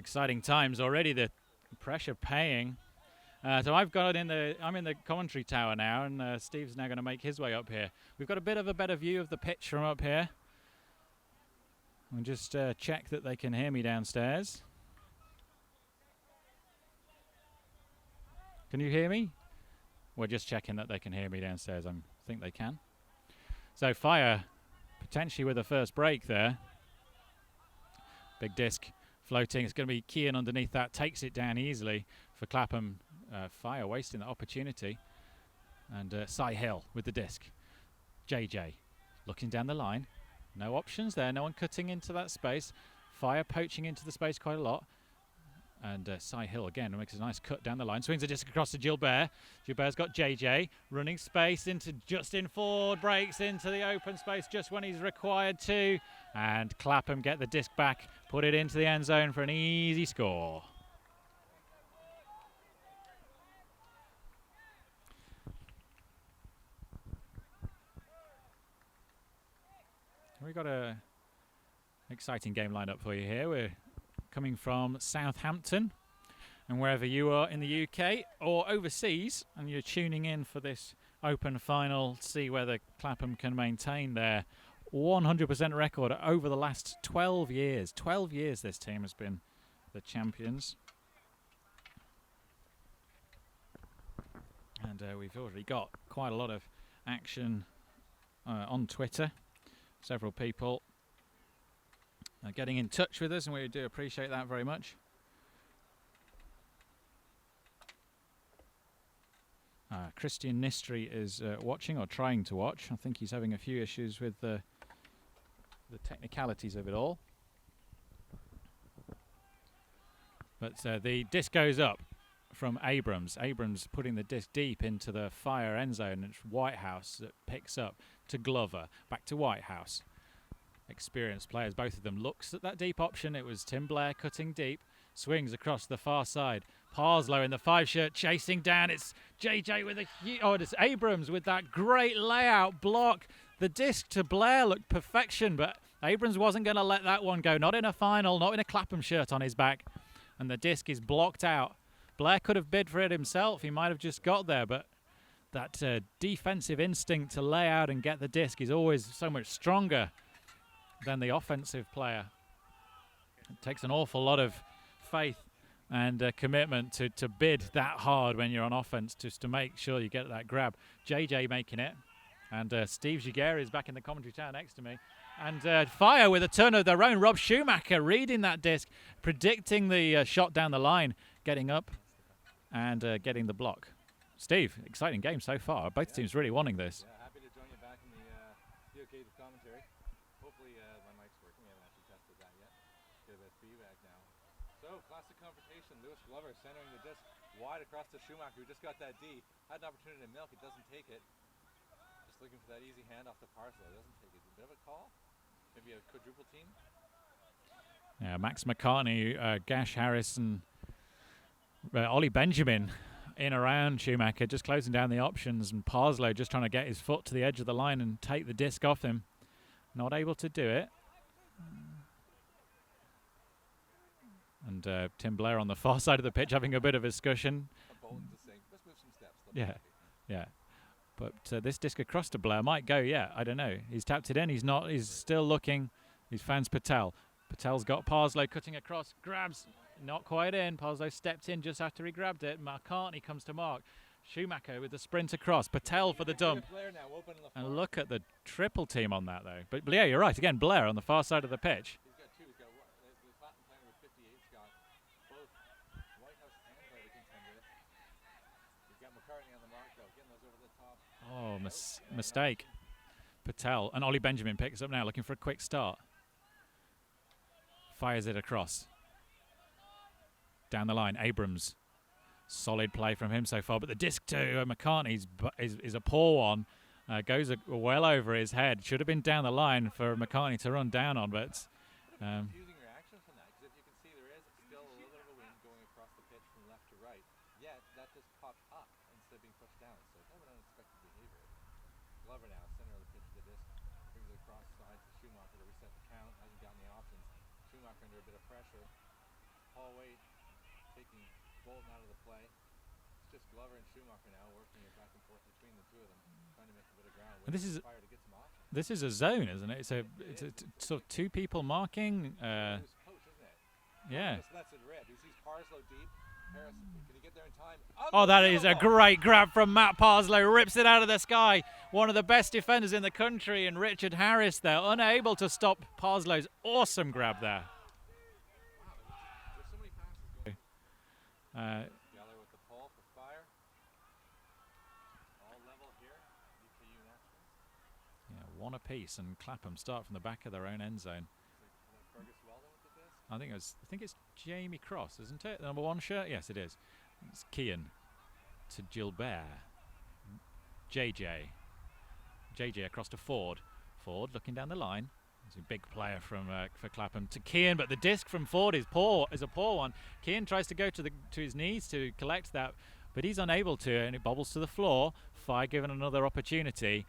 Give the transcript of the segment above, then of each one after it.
exciting times already. The pressure paying. So I'm in the commentary tower now, and Steve's now going to make his way up here. We've got a bit of a better view of the pitch from up here. I'll just check that they can hear me downstairs. Can you hear me? We're just checking that they can hear me downstairs. I think they can. So Fire potentially with a first break there. Big disc floating. It's going to be Kean underneath that. Takes it down easily for Clapham. Fire wasting the opportunity. And Cy Hill with the disc. JJ looking down the line. No options there. No one cutting into that space. Fire poaching into the space quite a lot. And Cy Hill again makes a nice cut down the line. Swings a disc across to Gilbert. Gilbert's got JJ running space into Justin Ford. Breaks into the open space just when he's required to. And Clapham get the disc back. Put it into the end zone for an easy score. We've got a exciting game lined up for you here. We're coming from Southampton, and wherever you are in the UK or overseas and you're tuning in for this open final, see whether Clapham can maintain their 100% record over the last 12 years. 12 years this team has been the champions. And we've already got quite a lot of action on Twitter. Several people getting in touch with us, and we do appreciate that very much. Christian Nistri is watching or trying to watch. I think he's having a few issues with the technicalities of it all. But the disc goes up from Abrams. Abrams putting the disc deep into the Fire end zone. It's Whitehouse that picks up to Glover. Back to Whitehouse. Experienced players, both of them. Looks at that deep option. It was Tim Blair cutting deep. Swings across the far side. Parslow in the 5 shirt chasing down. It's JJ with it's Abrams with that great layout block. The disc to Blair looked perfection, but Abrams wasn't going to let that one go. Not in a final, not in a Clapham shirt on his back. And the disc is blocked out. Blair could have bid for it himself. He might have just got there, but that defensive instinct to lay out and get the disc is always so much stronger than the offensive player. It takes an awful lot of faith and commitment to bid that hard when you're on offense, just to make sure you get that grab. JJ making it, and Steve Giguere is back in the commentary tower next to me. And Fire with a turn of their own. Rob Schumacher reading that disc, predicting the shot down the line, getting up and getting the block. Steve, exciting game so far. Both teams really wanting this. Yeah, happy to join you back in the UKU commentary. Hopefully my mic's working. We haven't actually tested that yet. Get a bit of feedback now. So, classic confrontation. Lewis Glover centering the disc wide across to Schumacher, who just got that D. Had an opportunity to milk. It doesn't take it. Just looking for that easy handoff to Parslow. Doesn't take it. A bit of a call. Maybe a quadruple team. Yeah, Max McCartney, Gash Harris, and Ollie Benjamin in around Schumacher, just closing down the options, and Parslow just trying to get his foot to the edge of the line and take the disc off him. Not able to do it. And Tim Blair on the far side of the pitch having a bit of a discussion. Let's move some steps. Yeah. But this disc across to Blair might go, I don't know. He's tapped it in, he's not, he's still looking. He finds Patel. Patel's got Parslow cutting across, grabs, not quite in. Parslow stepped in just after he grabbed it. McCartney comes to mark. Schumacher with the sprint across. Patel for the dump. And look at the triple team on that, though. But yeah, you're right. Again, Blair on the far side of the pitch. He's got two. He's got the Clapham player with 58. He's got both Whitehouse and Blair to contend with. He's got McCartney on the mark, though, getting those over the top. Oh, mistake. Patel. And Ollie Benjamin picks up now, looking for a quick start. Fires it across. Down the line, Abrams. Solid play from him so far, but the disc to McCartney is a poor one. Goes well over his head. Should have been down the line for McCartney to run down on, but confusing reaction from that, because if you can see, there is still a little bit of a wind going across the pitch from left to right. Yet that just popped up instead of being pushed down. So kind of an unexpected behavior. Glover now, center of the pitch to the disc, brings it across side to Schumacher to reset the count. Hasn't gotten the options. Schumacher under a bit of pressure. Paul Waite taking Bolton out of the play. It's just Glover and Schumacher now working it back and forth between the two of them, trying to make a bit of ground. And this is Fire to get some options. this is a zone, isn't it? It's a sort of two people marking. Post, isn't it? Yeah. Just lets it rip. He sees Parslow deep. Harris, can he get there in time? Oh, that is a great grab from Matt Parslow. Rips it out of the sky. One of the best defenders in the country, and Richard Harris there, unable to stop Parslow's awesome grab there. There's so many passes going. Geller with the pole for Fire. All level here. UKU Nationals. Yeah, one apiece, and Clapham start from the back of their own end zone. Fergus Weldon with the disc. I think it's Jamie Cross, isn't it? The number 1 shirt? Yes, it is. It's Kian to Gilbert. JJ across to Ford. Ford looking down the line. He's a big player from for Clapham to Kian, but the disc from Ford is a poor one. Kian tries to go to his knees to collect that, but he's unable to, and it bobbles to the floor. Fire given another opportunity.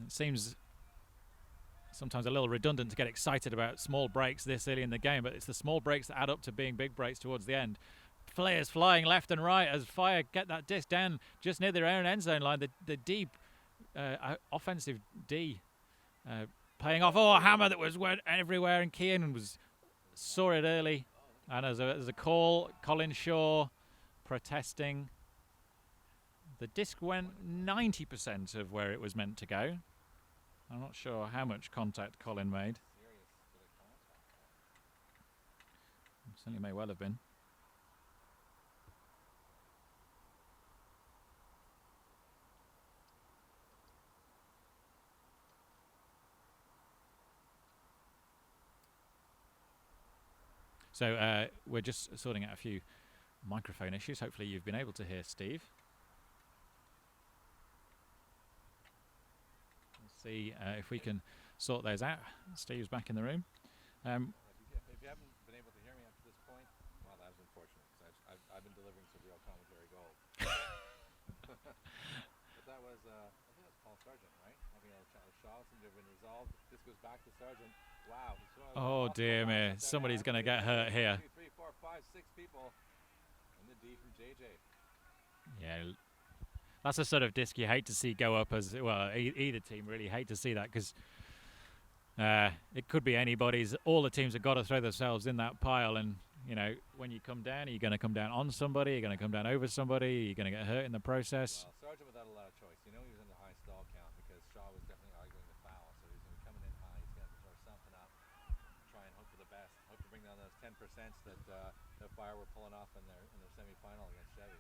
It seems sometimes a little redundant to get excited about small breaks this early in the game, but it's the small breaks that add up to being big breaks towards the end. Players flying left and right as Fire get that disc down just near their own end zone line. The deep offensive D paying off. Oh, a hammer that went everywhere, and Kian saw it early. And as a call, Colin Shaw protesting. The disc went 90% of where it was meant to go. I'm not sure how much contact Colin made. Certainly may well have been. So we're just sorting out a few microphone issues. Hopefully you've been able to hear Steve. Let's see if we can sort those out. Steve's back in the room. If you haven't been able to hear me up to this point, well, that was unfortunate, because I've been delivering some real commentary gold. But that was, I think that was Paul Sargent, right? Having a shot seemed to have been resolved. This goes back to Sargent. Wow. Oh dear me, somebody's going to get hurt here. 2, 3, 4, 5, 6 people. And the D from JJ. Yeah, that's the sort of disc you hate to see go up as well. Either team really hate to see that, because it could be anybody's. All the teams have got to throw themselves in that pile, and you know, when you come down, are you going to come down on somebody? Are you going to come down over somebody? Are you going to get hurt in the process? Well, Sargent without a lot of choice. You know he was in the high stall count because Shaw was definitely arguing the foul, so he's going to be coming in high. He's going to throw something up, try and hope for the best, hope to bring down those 10% that Fire were pulling off in their semi-final against Chevy.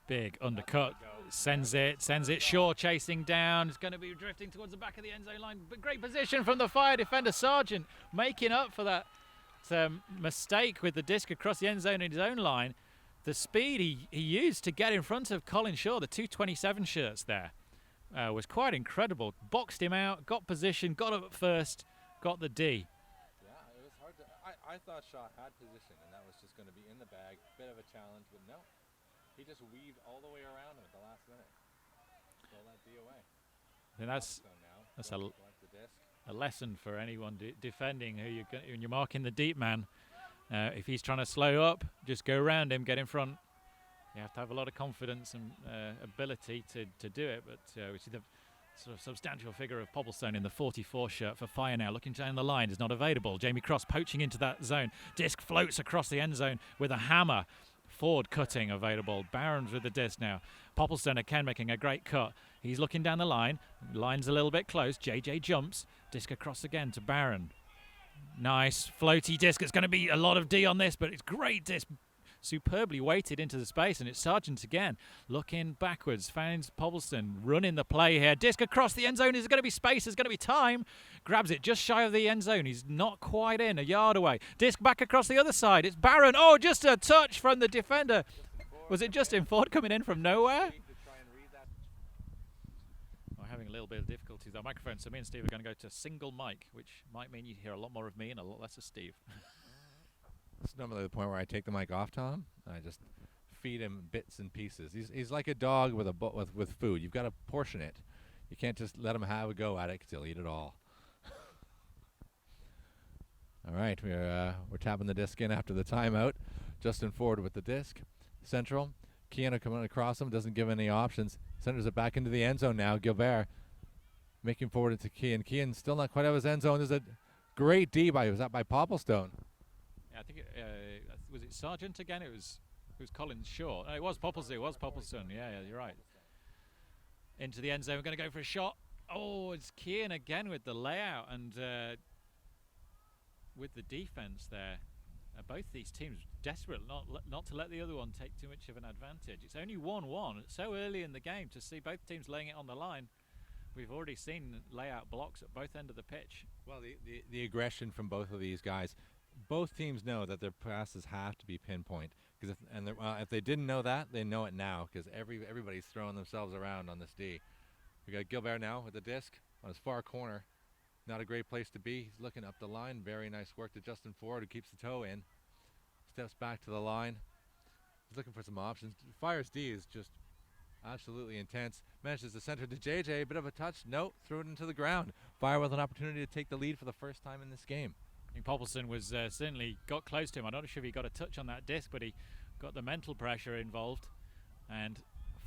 Big undercut, sends it. Shaw chasing down. It's going to be drifting towards the back of the end zone line. But great position from the Fire defender, Sargent, making up for that mistake with the disc across the end zone in his own line. The speed he used to get in front of Colin Shaw, the 227 shirts there, was quite incredible. Boxed him out, got position, got up first, got the D. Yeah, it was hard to. I thought Shaw had position, and that was just going to be in the bag. Bit of a challenge, but no. He just weaved all the way around him at the last minute. Throw that D away. And that's a lesson for anyone defending who when you're marking the deep man. If he's trying to slow up, just go around him, get in front. You have to have a lot of confidence and ability to do it. But we see the sort of substantial figure of Pobblestone in the 44 shirt for Fire now. Looking down the line, is not available. Jamie Cross poaching into that zone. Disc floats across the end zone with a hammer. Ford cutting available. Barron's with the disc now. Popplestone again making a great cut. He's looking down the line. Line's a little bit close. JJ jumps. Disc across again to Barron. Nice floaty disc. It's going to be a lot of D on this, but it's great disc. Superbly weighted into the space, and it's Sargent again. Looking backwards. Finds Pobblestone running the play here. Disc across the end zone. Is going to be space. There's going to be time. Grabs it just shy of the end zone. He's not quite in. A yard away. Disc back across the other side. It's Barron. Oh, just a touch from the defender. Was it Justin Ford coming in from nowhere? We're having a little bit of difficulty with our microphone, so me and Steve are going to go to single mic, which might mean you hear a lot more of me and a lot less of Steve. It's normally the point where I take the mic off, Tom, and I just feed him bits and pieces. He's like a dog with food. You've got to portion it. You can't just let him have a go at it because he'll eat it all. All right, we're tapping the disc in after the timeout. Justin Ford with the disc. Central. Keanu coming across him, doesn't give any options. Centers it back into the end zone now. Gilbert making forward into Kean. Kean still not quite out of his end zone. There's a great D was that by Popplestone? Yeah, I think was it Sargent again? It was Collins Shaw. No, it was Popplestone. It was Popplestone. Yeah, you're right. Into the end zone. We're going to go for a shot. Oh, it's Kean again with the layout and with the defense there. Both these teams desperate not to let the other one take too much of an advantage. It's only 1-1. It's so early in the game to see both teams laying it on the line. We've already seen layout blocks at both ends of the pitch. Well, the aggression from both of these guys. Both teams know that their passes have to be pinpoint. Because if they didn't know that, they know it now. Because everybody's throwing themselves around on this D. We got Gilbert now with the disc on his far corner. Not a great place to be. He's looking up the line. Very nice work to Justin Ford, who keeps the toe in. Steps back to the line. He's looking for some options. Fire's D is just absolutely intense. Manages to center to JJ. A bit of a touch. No, threw it into the ground. Fire with an opportunity to take the lead for the first time in this game. I think Popplestone was certainly got close to him. I'm not sure if he got a touch on that disc, but he got the mental pressure involved. And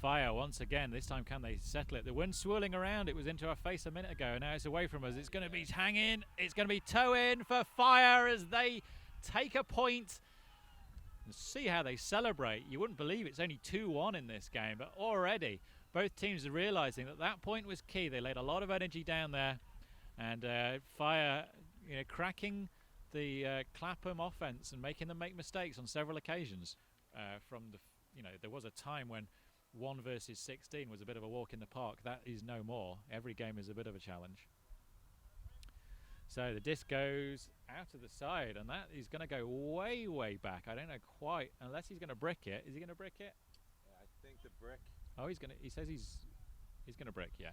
Fire once again, this time can they settle it? The wind swirling around, it was into our face a minute ago, and now it's away from us. It's going to be hanging, it's going to be toe in for Fire as they take a point. And see how they celebrate. You wouldn't believe it's only 2-1 in this game, but already both teams are realising that point was key. They laid a lot of energy down there, and Fire, cracking the Clapham offence and making them make mistakes on several occasions. There was a time when 1 versus 16 was a bit of a walk in the park. That is no more. Every game is a bit of a challenge. So the disc goes out to the side, and that is going to go way, way back. I don't know quite, unless he's going to brick it. Is he going to brick it? Yeah, I think the brick. Oh, he says he's going to brick, yeah.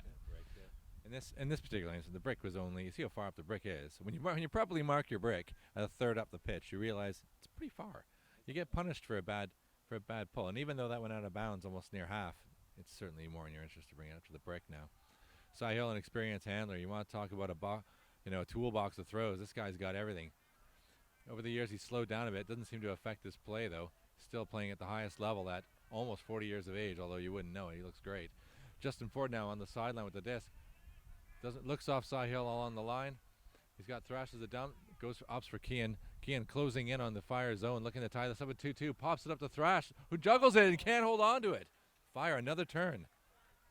In this particular instance, the brick was only, you see how far up the brick is. When you properly mark your brick at a third up the pitch, you realize it's pretty far. You get punished for a bad pull. And even though that went out of bounds almost near half, it's certainly more in your interest to bring it up to the brick now. Cy Hill, an experienced handler. You want to talk about a toolbox of throws. This guy's got everything. Over the years, he's slowed down a bit. Doesn't seem to affect his play, though. Still playing at the highest level at almost 40 years of age, although you wouldn't know it. He looks great. Justin Ford now on the sideline with the disc. Looks off Cy Hill all on the line. He's got Thrash as a dump. Goes for ups for Kean. Kean closing in on the Fire zone, looking to tie this up at 2-2. Pops it up to Thrash, who juggles it and can't hold on to it. Fire, another turn.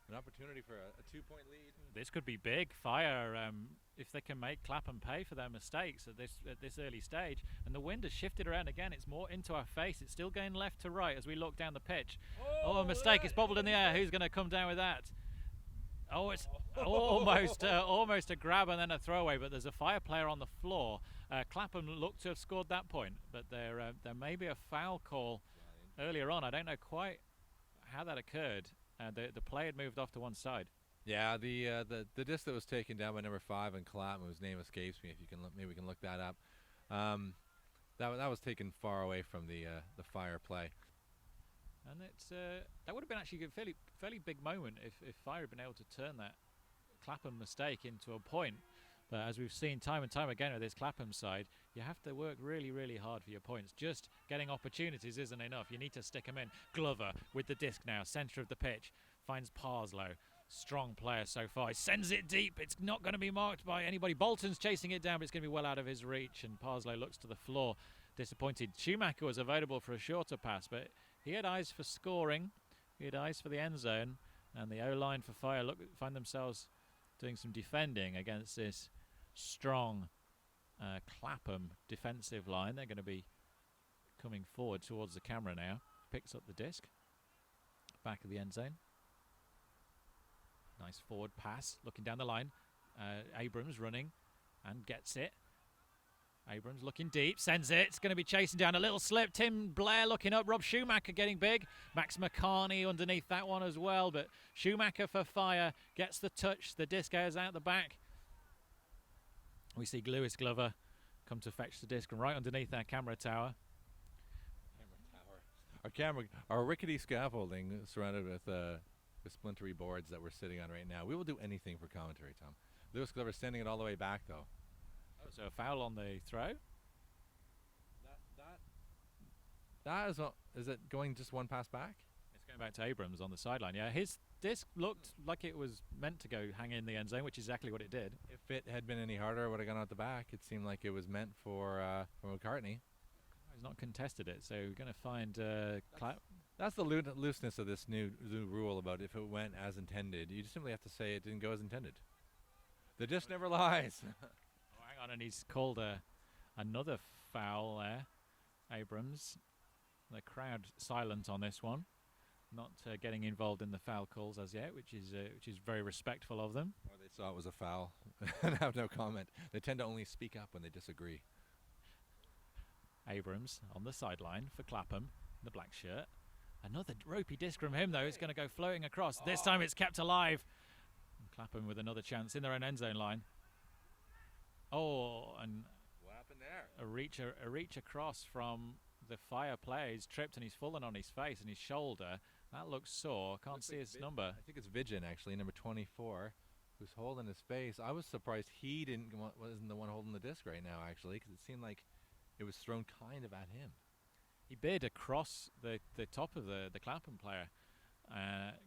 An opportunity for a 2-point lead. This could be big. Fire, if they can make Clapham pay for their mistakes at this early stage. And the wind has shifted around again. It's more into our face. It's still going left to right as we look down the pitch. Oh, a mistake. It's bobbled in the air. Who's going to come down with that? Oh, it's almost a grab and then a throwaway, but there's a Fire player on the floor. Clapham looked to have scored that point, but there may be a foul call earlier on. I don't know quite how that occurred. The play had moved off to one side. Yeah, the disc that was taken down by number 5 in Clapham, whose name escapes me. If you can, maybe we can look that up. That was taken far away from the Fire play. And that would have been actually a fairly big moment if Fire had been able to turn that Clapham mistake into a point. But as we've seen time and time again with this Clapham side, you have to work really, really hard for your points. Just getting opportunities isn't enough. You need to stick them in. Glover with the disc now, centre of the pitch, finds Parslow. Strong player so far. He sends it deep. It's not going to be marked by anybody. Bolton's chasing it down, but it's going to be well out of his reach. And Parslow looks to the floor, disappointed. Schumacher was available for a shorter pass, but he had eyes for scoring. He had eyes for the end zone. And the O-line for Fire find themselves doing some defending against this strong Clapham defensive line. They're going to be coming forward towards the camera now. Picks up the disc. Back of the end zone. Nice forward pass. Looking down the line. Abrams running and gets it. Abrams looking deep, sends it. It's going to be chasing down a little slip. Tim Blair looking up. Rob Schumacher getting big. Max McCarney underneath that one as well. But Schumacher for Fire gets the touch. The disc goes out the back. We see Lewis Glover come to fetch the disc right underneath our camera tower. Our rickety scaffolding surrounded with splintery boards that we're sitting on right now. We will do anything for commentary, Tom. Lewis Glover sending it all the way back, though. Oh, so a foul on the throw? That is it going just one pass back? It's going back to Abrams on the sideline. Yeah, his disc looked like it was meant to go hang in the end zone, which is exactly what it did. If it had been any harder, it would have gone out the back. It seemed like it was meant for McCartney. He's not contested it, so we're going to find That's the looseness of this new rule about if it went as intended. You just simply have to say it didn't go as intended. The disc never lies. Oh, hang on, and he's called another foul there, Abrams. The crowd silent on this one, not getting involved in the foul calls as yet, which is very respectful of them. Or they saw it was a foul and have no comment. They tend to only speak up when they disagree. Abrams on the sideline for Clapham, the black shirt. Another ropey disc from him, though. It's going to go floating across. This time it's kept alive. And Clapham with another chance in their own end zone line. Oh, and What happened there? a reach across from the Fire player. He's tripped and he's fallen on his face and his shoulder. That looks sore. Can't see his number. I think it's Vigin, actually, number 24, who's holding his face. I was surprised he wasn't the one holding the disc right now, actually, because it seemed like it was thrown kind of at him. He bid across the top of the Clapham player,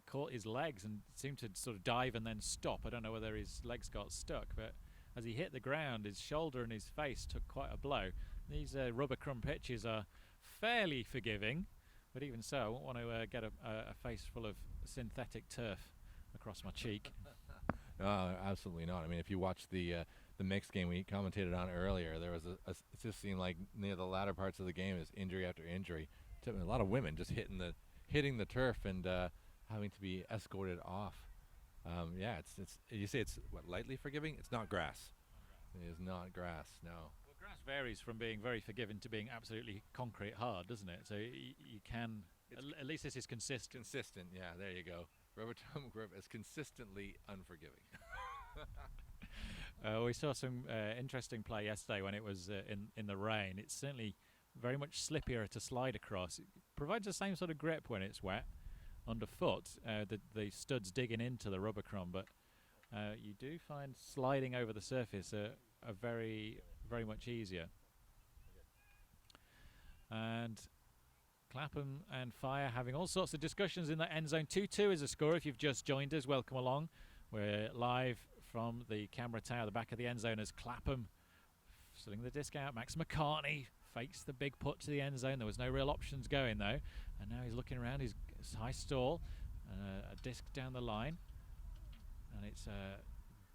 caught his legs and seemed to sort of dive and then stop. I don't know whether his legs got stuck, but as he hit the ground, his shoulder and his face took quite a blow. These rubber crumb pitches are fairly forgiving, but even so, I won't want to get a face full of synthetic turf across my cheek. No, absolutely not. I mean, if you watch the mixed game we commentated on earlier, there was it just seemed like near the latter parts of the game is injury after injury. A lot of women just hitting the turf and having to be escorted off. Yeah, it's you say it's what, lightly forgiving? It's not grass. It is not grass. No. Well, grass varies from being very forgiving to being absolutely concrete hard, doesn't it? So you can at least this is consistent. Consistent. Yeah, there you go. Rubber tongue grip is consistently unforgiving. We saw some interesting play yesterday when it was in the rain. It's certainly very much slippier to slide across. It provides the same sort of grip when it's wet underfoot. The studs digging into the rubber crumb, but you do find sliding over the surface a very much easier. And Clapham and Fire having all sorts of discussions in that end zone. 2-2 is a score. If you've just joined us, welcome along. We're live from the camera tower, the back of the end zone, as Clapham slinging the disc out. Max McCartney fakes the big put to the end zone. There was no real options going though, and now he's looking around. He's high stall, a disc down the line, and it's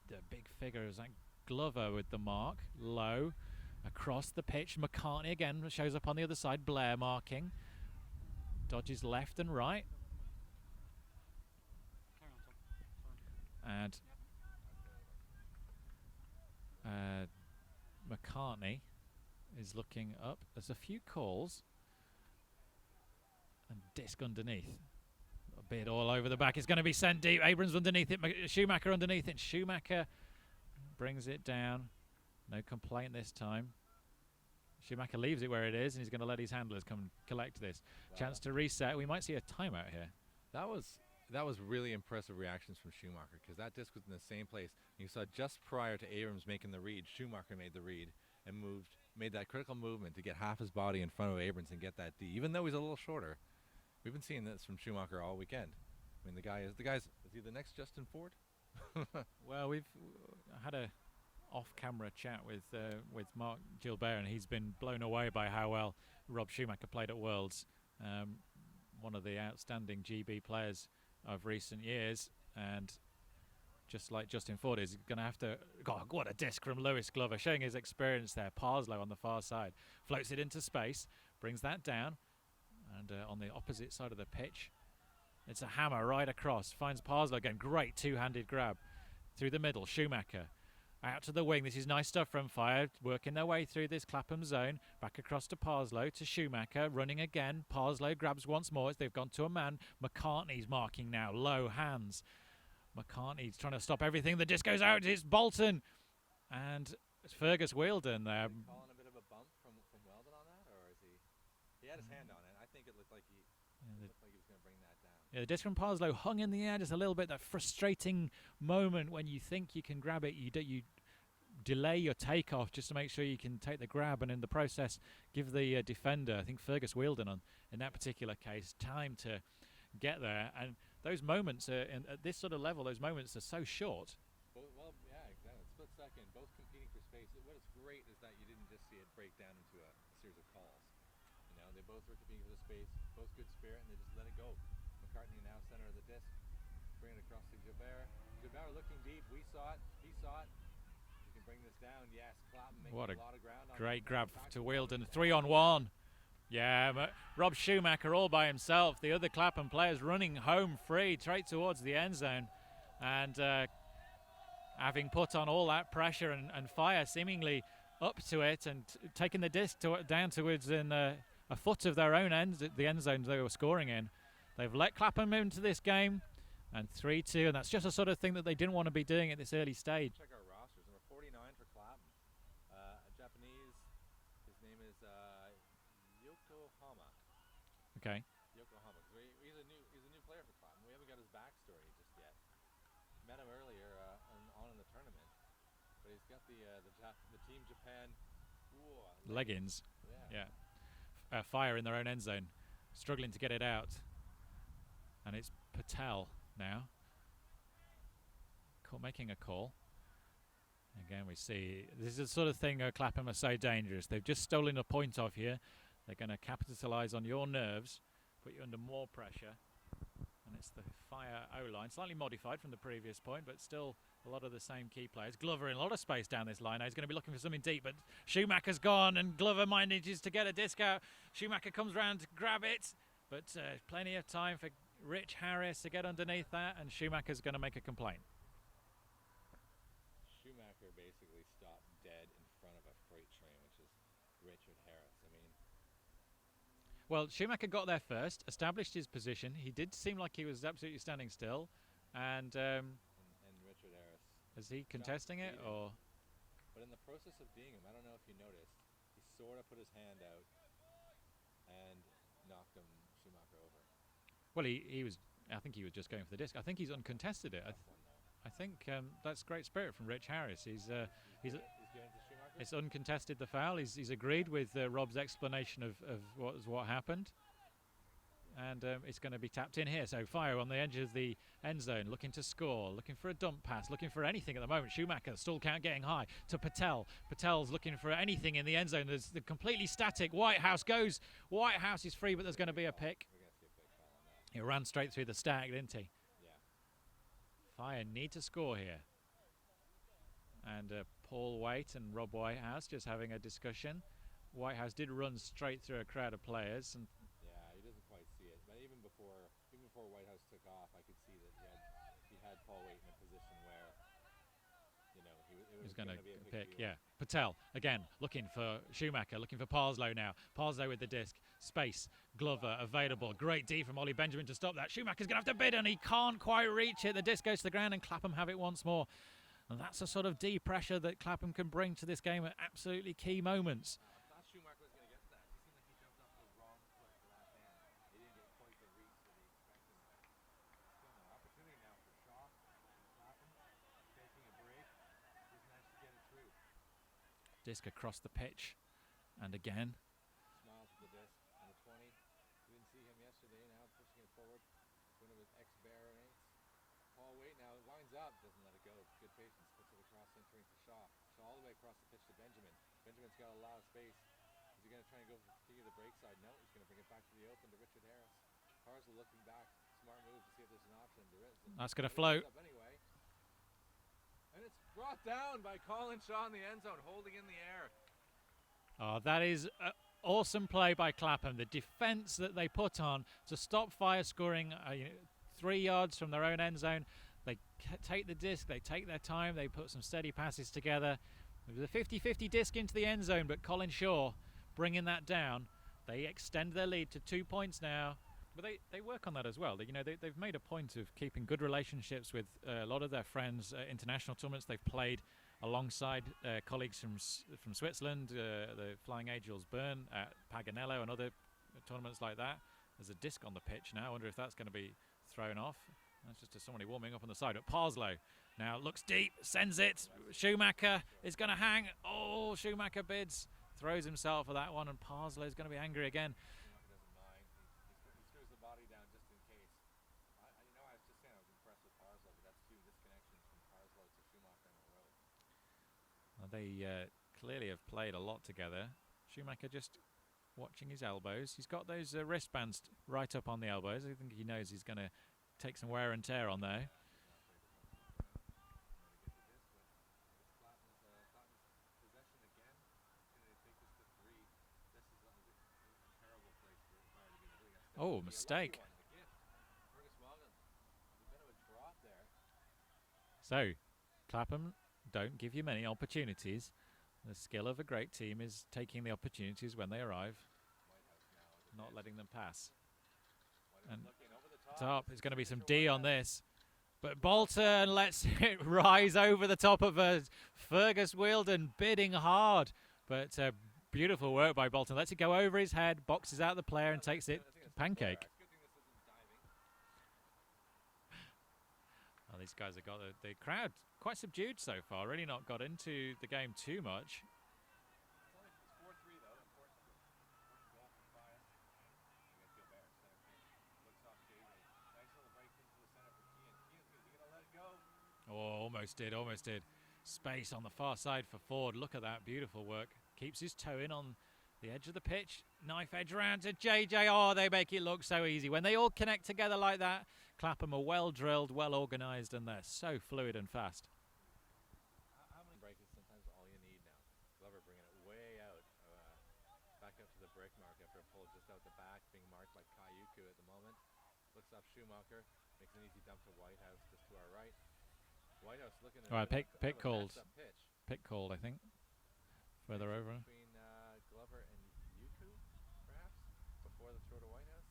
the big figure is that Glover with the mark low across the pitch. McCartney again shows up on the other side. Blair marking, dodges left and right, and McCartney is looking up. There's a few calls and disc underneath. A bit all over the back. It's going to be sent deep. Abrams underneath it. Schumacher underneath it. Schumacher brings it down. No complaint this time. Schumacher leaves it where it is, and he's going to let his handlers come and collect this. Wow. Chance to reset. We might see a timeout here. That was really impressive reactions from Schumacher, because that disc was in the same place. You saw just prior to Abrams making the read, Schumacher made the read and made that critical movement to get half his body in front of Abrams and get that D, even though he's a little shorter. We've been seeing this from Schumacher all weekend. I mean, is he the next Justin Ford? Well, we've had a off-camera chat with Mark Gilbert, and he's been blown away by how well Rob Schumacher played at Worlds. One of the outstanding GB players of recent years, and just like Justin Ford is going to have to... God, what a disc from Lewis Glover, showing his experience there. Parslow on the far side floats it into space, brings that down, and on the opposite side of the pitch, it's a hammer right across, finds Parslow again. Great two-handed grab through the middle. Schumacher out to the wing. This is nice stuff from Fire, working their way through this Clapham zone. Back across to Parslow, to Schumacher, running again. Parslow grabs once more as they've gone to a man. McCartney's marking now, low hands. McCartney's trying to stop everything. The disc goes out, it's Bolton. And it's Fergus Wheeldon there. Calling a bit of a bump from Weldon on that, or is he had his hand on it. I think it looked like he was going to bring that down. Yeah, the disc from Parslow hung in the air just a little bit. That frustrating moment when you think you can grab it, you delay your takeoff just to make sure you can take the grab, and in the process give the defender, I think Fergus Wheeldon in that particular case, time to get there. And those moments at this sort of level, those moments are so short. Well, yeah, exactly. Split second, both competing for space. What is great is that you didn't just see it break down into a series of calls. You know, they both were competing for the space, both good spirit, and they just let it go. McCartney now center of the disc, bring it across to Gilbert. Gilbert looking deep. We saw it. He saw it. You can bring this down. Yes, Clapham making a lot of ground. Great grab to Wheeldon. 3-on-1. Yeah, Rob Schumacher all by himself. The other Clapham players running home free, straight towards the end zone. And having put on all that pressure and fire seemingly up to it, and taking the disc down towards a foot of their own end, the end zone they were scoring in. They've let Clapham into this game, and 3-2, and that's just the sort of thing that they didn't want to be doing at this early stage. Check our rosters. Number 49 for Clapham, a Japanese. His name is Yokohama. Okay. Yokohama. He's a new player for Clapham. We haven't got his backstory just yet. Met him earlier on in the tournament, but he's got the Team Japan leggings. Yeah. Fire in their own end zone, struggling to get it out, and it's Patel now making a call. Again, we see this is the sort of thing Clapham are so dangerous. They've just stolen a point off here. They're going to capitalise on your nerves, put you under more pressure. And it's the Fire O-line, slightly modified from the previous point, but still a lot of the same key players. Glover in a lot of space down this line. Now he's going to be looking for something deep, but Schumacher's gone, and Glover manages to get a disc out. Schumacher comes round to grab it, but plenty of time for Rich Harris to get underneath that, and Schumacher's going to make a complaint. Schumacher basically stopped dead in front of a freight train, which is Richard Harris. I mean, well, Schumacher got there first, established his position. He did seem like he was absolutely standing still, and Richard Harris, is he contesting it, or? But in the process of being him, I don't know if you noticed, he sort of put his hand out and knocked Schumacher over. Well, he was. I think he was just going for the disc. I think he's uncontested it. I think that's great spirit from Rich Harris. He's going to Schumacher. It's uncontested the foul. He's agreed with Rob's explanation of what happened, and it's going to be tapped in here. So Fire on the edge of the end zone, looking to score, looking for a dump pass, looking for anything at the moment. Schumacher stall count getting high to Patel. Patel's looking for anything in the end zone. There's the completely static. Whitehouse goes. Whitehouse is free, but there's going to be a pick. He ran straight through the stack, didn't he? Yeah. Fire need to score here. And Paul Waite and Rob Whitehouse just having a discussion. Whitehouse did run straight through a crowd of players, and yeah, he doesn't quite see it. But even before Whitehouse took off, I could see that he had Paul Waite in a position where, you know, it was going to be a pick. Yeah, Patel again looking for Schumacher, looking for Parslow now. Parslow with the disc, space, Glover available. Great D from Ollie Benjamin to stop that. Schumacher's going to have to bid, and he can't quite reach it. The disc goes to the ground, and Clapham have it once more. And that's the sort of D pressure that Clapham can bring to this game at absolutely key moments. I thought Schumacher was going to get to that. He seemed like he jumped off the wrong foot for that hand. He didn't get quite the reach that he expected. Still no opportunity now for Shaw. Clapham taking a break. He's managed to get it through. Disc across the pitch, and again. Smiles with the disc on the 20. We didn't see him yesterday. Now pushing it forward. One of his ex-Bear mates. Paul Waite now winds up, doesn't let it go. Good patience, puts it across, entering to Shaw. Shaw all the way across the pitch to Benjamin. Benjamin's got a lot of space. Is he going to try and go for the break side? No, he's going to bring it back to the open to Richard Harris. Parslow looking back, smart move to see if there's an option. There is. That's going to float. Anyway. And it's brought down by Colin Shaw in the end zone, holding in the air. Oh, that is an awesome play by Clapham. The defence that they put on to stop Fire scoring 3 yards from their own end zone. They take the disc, they take their time, they put some steady passes together. It was a 50-50 disc into the end zone, but Colin Shaw bringing that down. They extend their lead to 2 points now. But they work on that as well. They've made a point of keeping good relationships with a lot of their friends. International tournaments they've played alongside colleagues from Switzerland, the Flying Angels Bern at Paganello and other tournaments like that. There's a disc on the pitch now. I wonder if that's going to be thrown off. That's just somebody warming up on the side. But Parslow Now looks deep, sends it. Schumacher is going to hang. Oh, Schumacher bids. Throws himself for that one, and Parslow is going to be angry again. Schumacher doesn't mind. He screws the body down just in case. I was just saying I was impressed with Parslow, but that's 2 disconnections from Parslow to Schumacher in a row. Well, they clearly have played a lot together. Schumacher just watching his elbows. He's got those wristbands right up on the elbows. I think he knows he's going to take some wear and tear on there. Oh, mistake. So, Clapham don't give you many opportunities. The skill of a great team is taking the opportunities when they arrive, not letting them pass. And top, it's going to be some D on this. But Bolton lets it rise over the top of Fergus Wielden, bidding hard. But beautiful work by Bolton. Lets it go over his head, boxes out the player and takes it pancake. Well, these guys have got the crowd quite subdued so far. Really not got into the game too much. It's 4-3 though. Important goal from Bias. Looks off David. Nice little break into the center for Keane. Keane's gonna let it go. Oh, almost did. Space on the far side for Ford. Look at that beautiful work. Keeps his toe in on the edge of the pitch. Knife edge round to JJ. Oh, they make it look so easy. When they all connect together like that, Clapham are well drilled, well organised, and they're so fluid and fast. How many break is sometimes all you need now? Glover bringing it way out, back up to the break mark after a pull just out the back, being marked by UKU at the moment. Looks up Schumacher, makes an easy dump to Whitehouse just to our right. Whitehouse looking at all right, pick called. Pick called, I think. Further over. Between Glover and UKU, perhaps, before the throw to Whitehouse.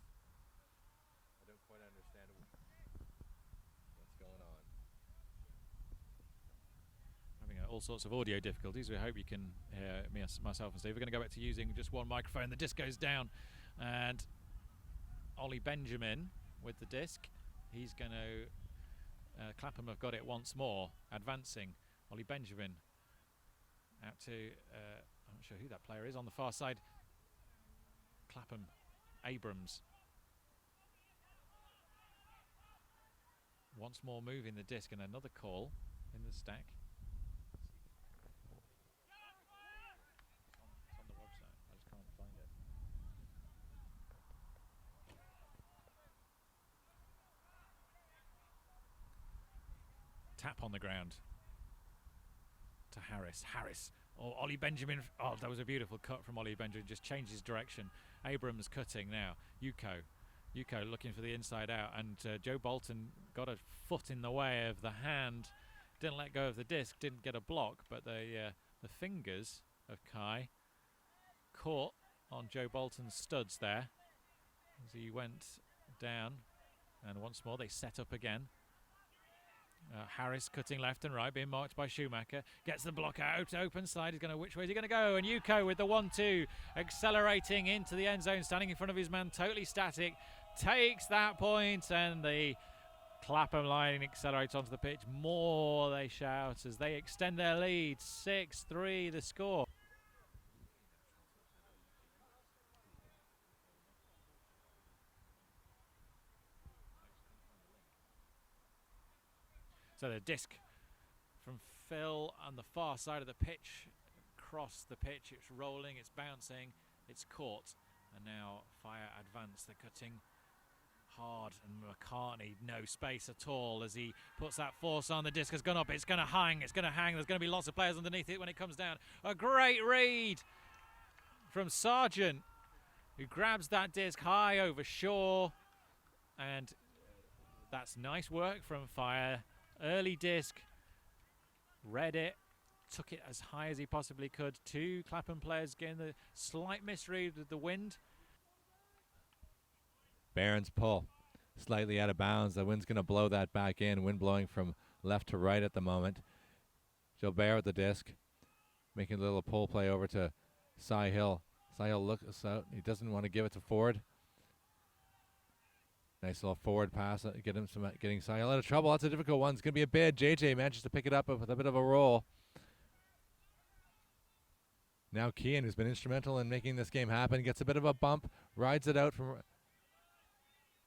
I don't quite understand what's going on. Having all sorts of audio difficulties. We hope you can hear myself and Steve. We're going to go back to using just one microphone. The disc goes down, and Ollie Benjamin with the disc. He's going to... Clapham have got it once more, advancing. Ollie Benjamin out to... I'm not sure who that player is on the far side. Clapham, Abrams. Once more moving the disc, and another call in the stack. It's on the website. I just can't find it. Tap on the ground to Harris. Oh, Ollie Benjamin. Oh, that was a beautiful cut from Ollie Benjamin. Just changed his direction. Abrams cutting now. Yuko looking for the inside out, and Joe Bolton got a foot in the way of the hand. Didn't let go of the disc. Didn't get a block, but the fingers of Kai caught on Joe Bolton's studs there as he went down. And once more they set up again. Harris cutting left and right, being marked by Schumacher. Gets the block out, open side. Which way is he going to go? And Yuko with the 1-2, accelerating into the end zone, standing in front of his man, totally static, takes that point, and the Clapham line accelerates onto the pitch. More they shout as they extend their lead. 6-3 the score. So the disc from Phil on the far side of the pitch, across the pitch, it's rolling, it's bouncing, it's caught, and now Fire advance. They're cutting hard, and McCartney no space at all as he puts that force on. The disc has gone up, it's going to hang, there's going to be lots of players underneath it when it comes down. A great read from Sargent, who grabs that disc high over Shaw, and that's nice work from Fire. Early disc, read it, took it as high as he possibly could. 2 Clapham players getting the slight misread with the wind. Barron's pull, slightly out of bounds. The wind's going to blow that back in. Wind blowing from left to right at the moment. Gilbert with the disc, making a little pull play over to Cy Hill. Cy Hill looks out. He doesn't want to give it to Ford. Nice little forward pass. Get him some, getting Sahil out of trouble. That's a difficult one. It's going to be a bid. JJ manages to pick it up with a bit of a roll. Now Kian, who's been instrumental in making this game happen, gets a bit of a bump, rides it out from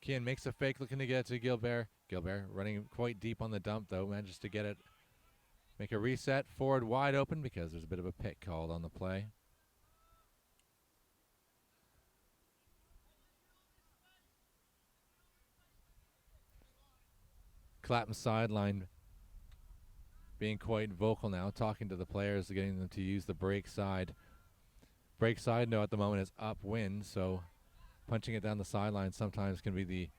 Kian, makes a fake, looking to get it to Gilbert. Gilbert running quite deep on the dump, though, manages to get it. Make a reset, forward wide open because there's a bit of a pick called on the play. Clapham sideline being quite vocal now, talking to the players, getting them to use the break side. Break side, no, at the moment is upwind, so punching it down the sideline sometimes can be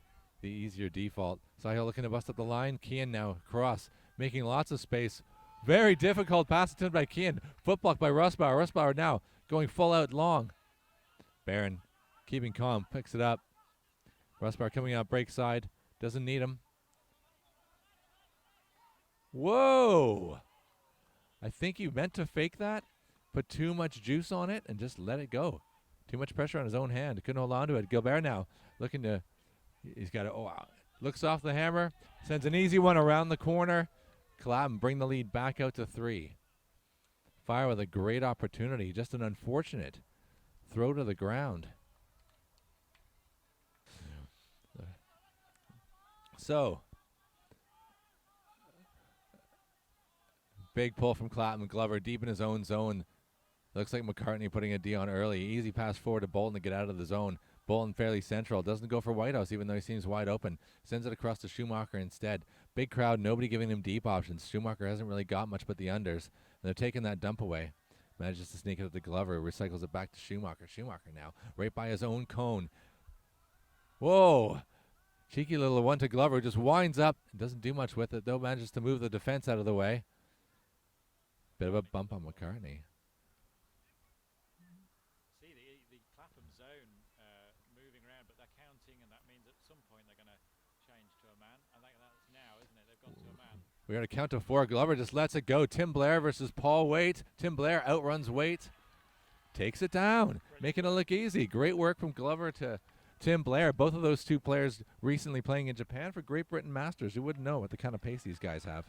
the easier default. Sahil looking to bust up the line. Kian now cross, making lots of space. Very difficult pass attempt by Kian. Foot block by Russbauer. Russbauer now going full out long. Barron keeping calm, picks it up. Russbauer coming out break side, doesn't need him. Whoa! I think he meant to fake that, put too much juice on it, and just let it go. Too much pressure on his own hand. Couldn't hold on to it. Gilbert now looking to, he's got it. Oh, looks off the hammer, sends an easy one around the corner. Clapham bring the lead back out to 3. Fire with a great opportunity, just an unfortunate throw to the ground. So, big pull from Clapham. Glover deep in his own zone. Looks like McCartney putting a D on early. Easy pass forward to Bolton to get out of the zone. Bolton fairly central. Doesn't go for Whitehouse even though he seems wide open. Sends it across to Schumacher instead. Big crowd, nobody giving him deep options. Schumacher hasn't really got much but the unders. And they're taking that dump away. Manages to sneak it up to Glover. Recycles it back to Schumacher. Schumacher now right by his own cone. Whoa. Cheeky little one to Glover. Just winds up. Doesn't do much with it though. Manages to move the defense out of the way. Bit of a bump on McCartney. See the Clapham zone moving around, but they're counting, and that means at some point they're going to change to a man. And that's now, isn't it? They've gone to a man. We're going to count to 4. Glover just lets it go. Tim Blair versus Paul Waite. Tim Blair outruns Waite. Takes it down, making it look easy. Great work from Glover to Tim Blair. Both of those two players recently playing in Japan for Great Britain Masters. You wouldn't know what the kind of pace these guys have.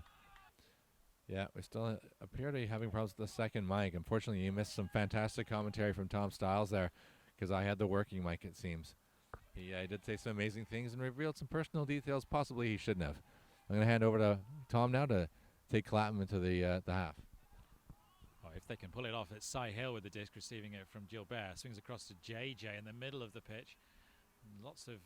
Yeah, we still appear to be having problems with the second mic. Unfortunately, you missed some fantastic commentary from Tom Stiles there because I had the working mic, it seems. He did say some amazing things and revealed some personal details possibly he shouldn't have. I'm going to hand over to Tom now to take Clapham into the half. Oh, if they can pull it off, it's Sahil with the disc receiving it from Gilbert. Swings across to JJ in the middle of the pitch. And lots of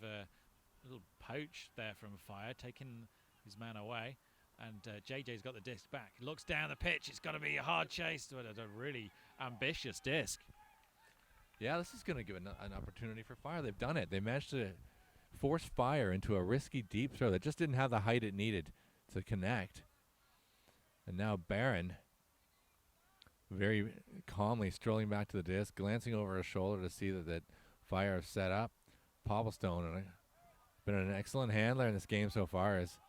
little poach there from Fire, taking his man away. And JJ's got the disc back. Looks down the pitch. It's got to be a hard chase. But it's a really ambitious disc. Yeah, this is going to give an opportunity for Fire. They've done it. They managed to force Fire into a risky deep throw that just didn't have the height it needed to connect. And now Barron very calmly strolling back to the disc, glancing over his shoulder to see that Fire is set up. Popplestone been an excellent handler in this game so far. Is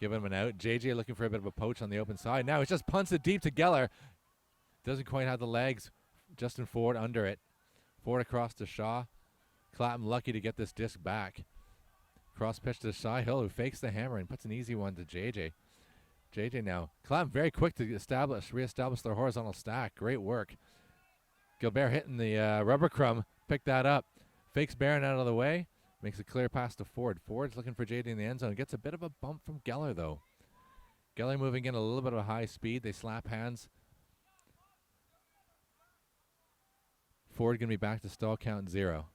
giving him an out. JJ looking for a bit of a poach on the open side. Now he just punts it deep to Geller. Doesn't quite have the legs. Justin Ford under it. Ford across to Shaw. Clapham lucky to get this disc back. Cross pitch to Sahil, who fakes the hammer and puts an easy one to JJ. JJ now. Clapham very quick to reestablish their horizontal stack. Great work. Gilbert hitting the rubber crumb. Picked that up. Fakes Barron out of the way. Makes a clear pass to Ford. Ford's looking for JJ in the end zone. Gets a bit of a bump from Geller, though. Geller moving in a little bit of a high speed. They slap hands. Ford going to be back to stall count 0.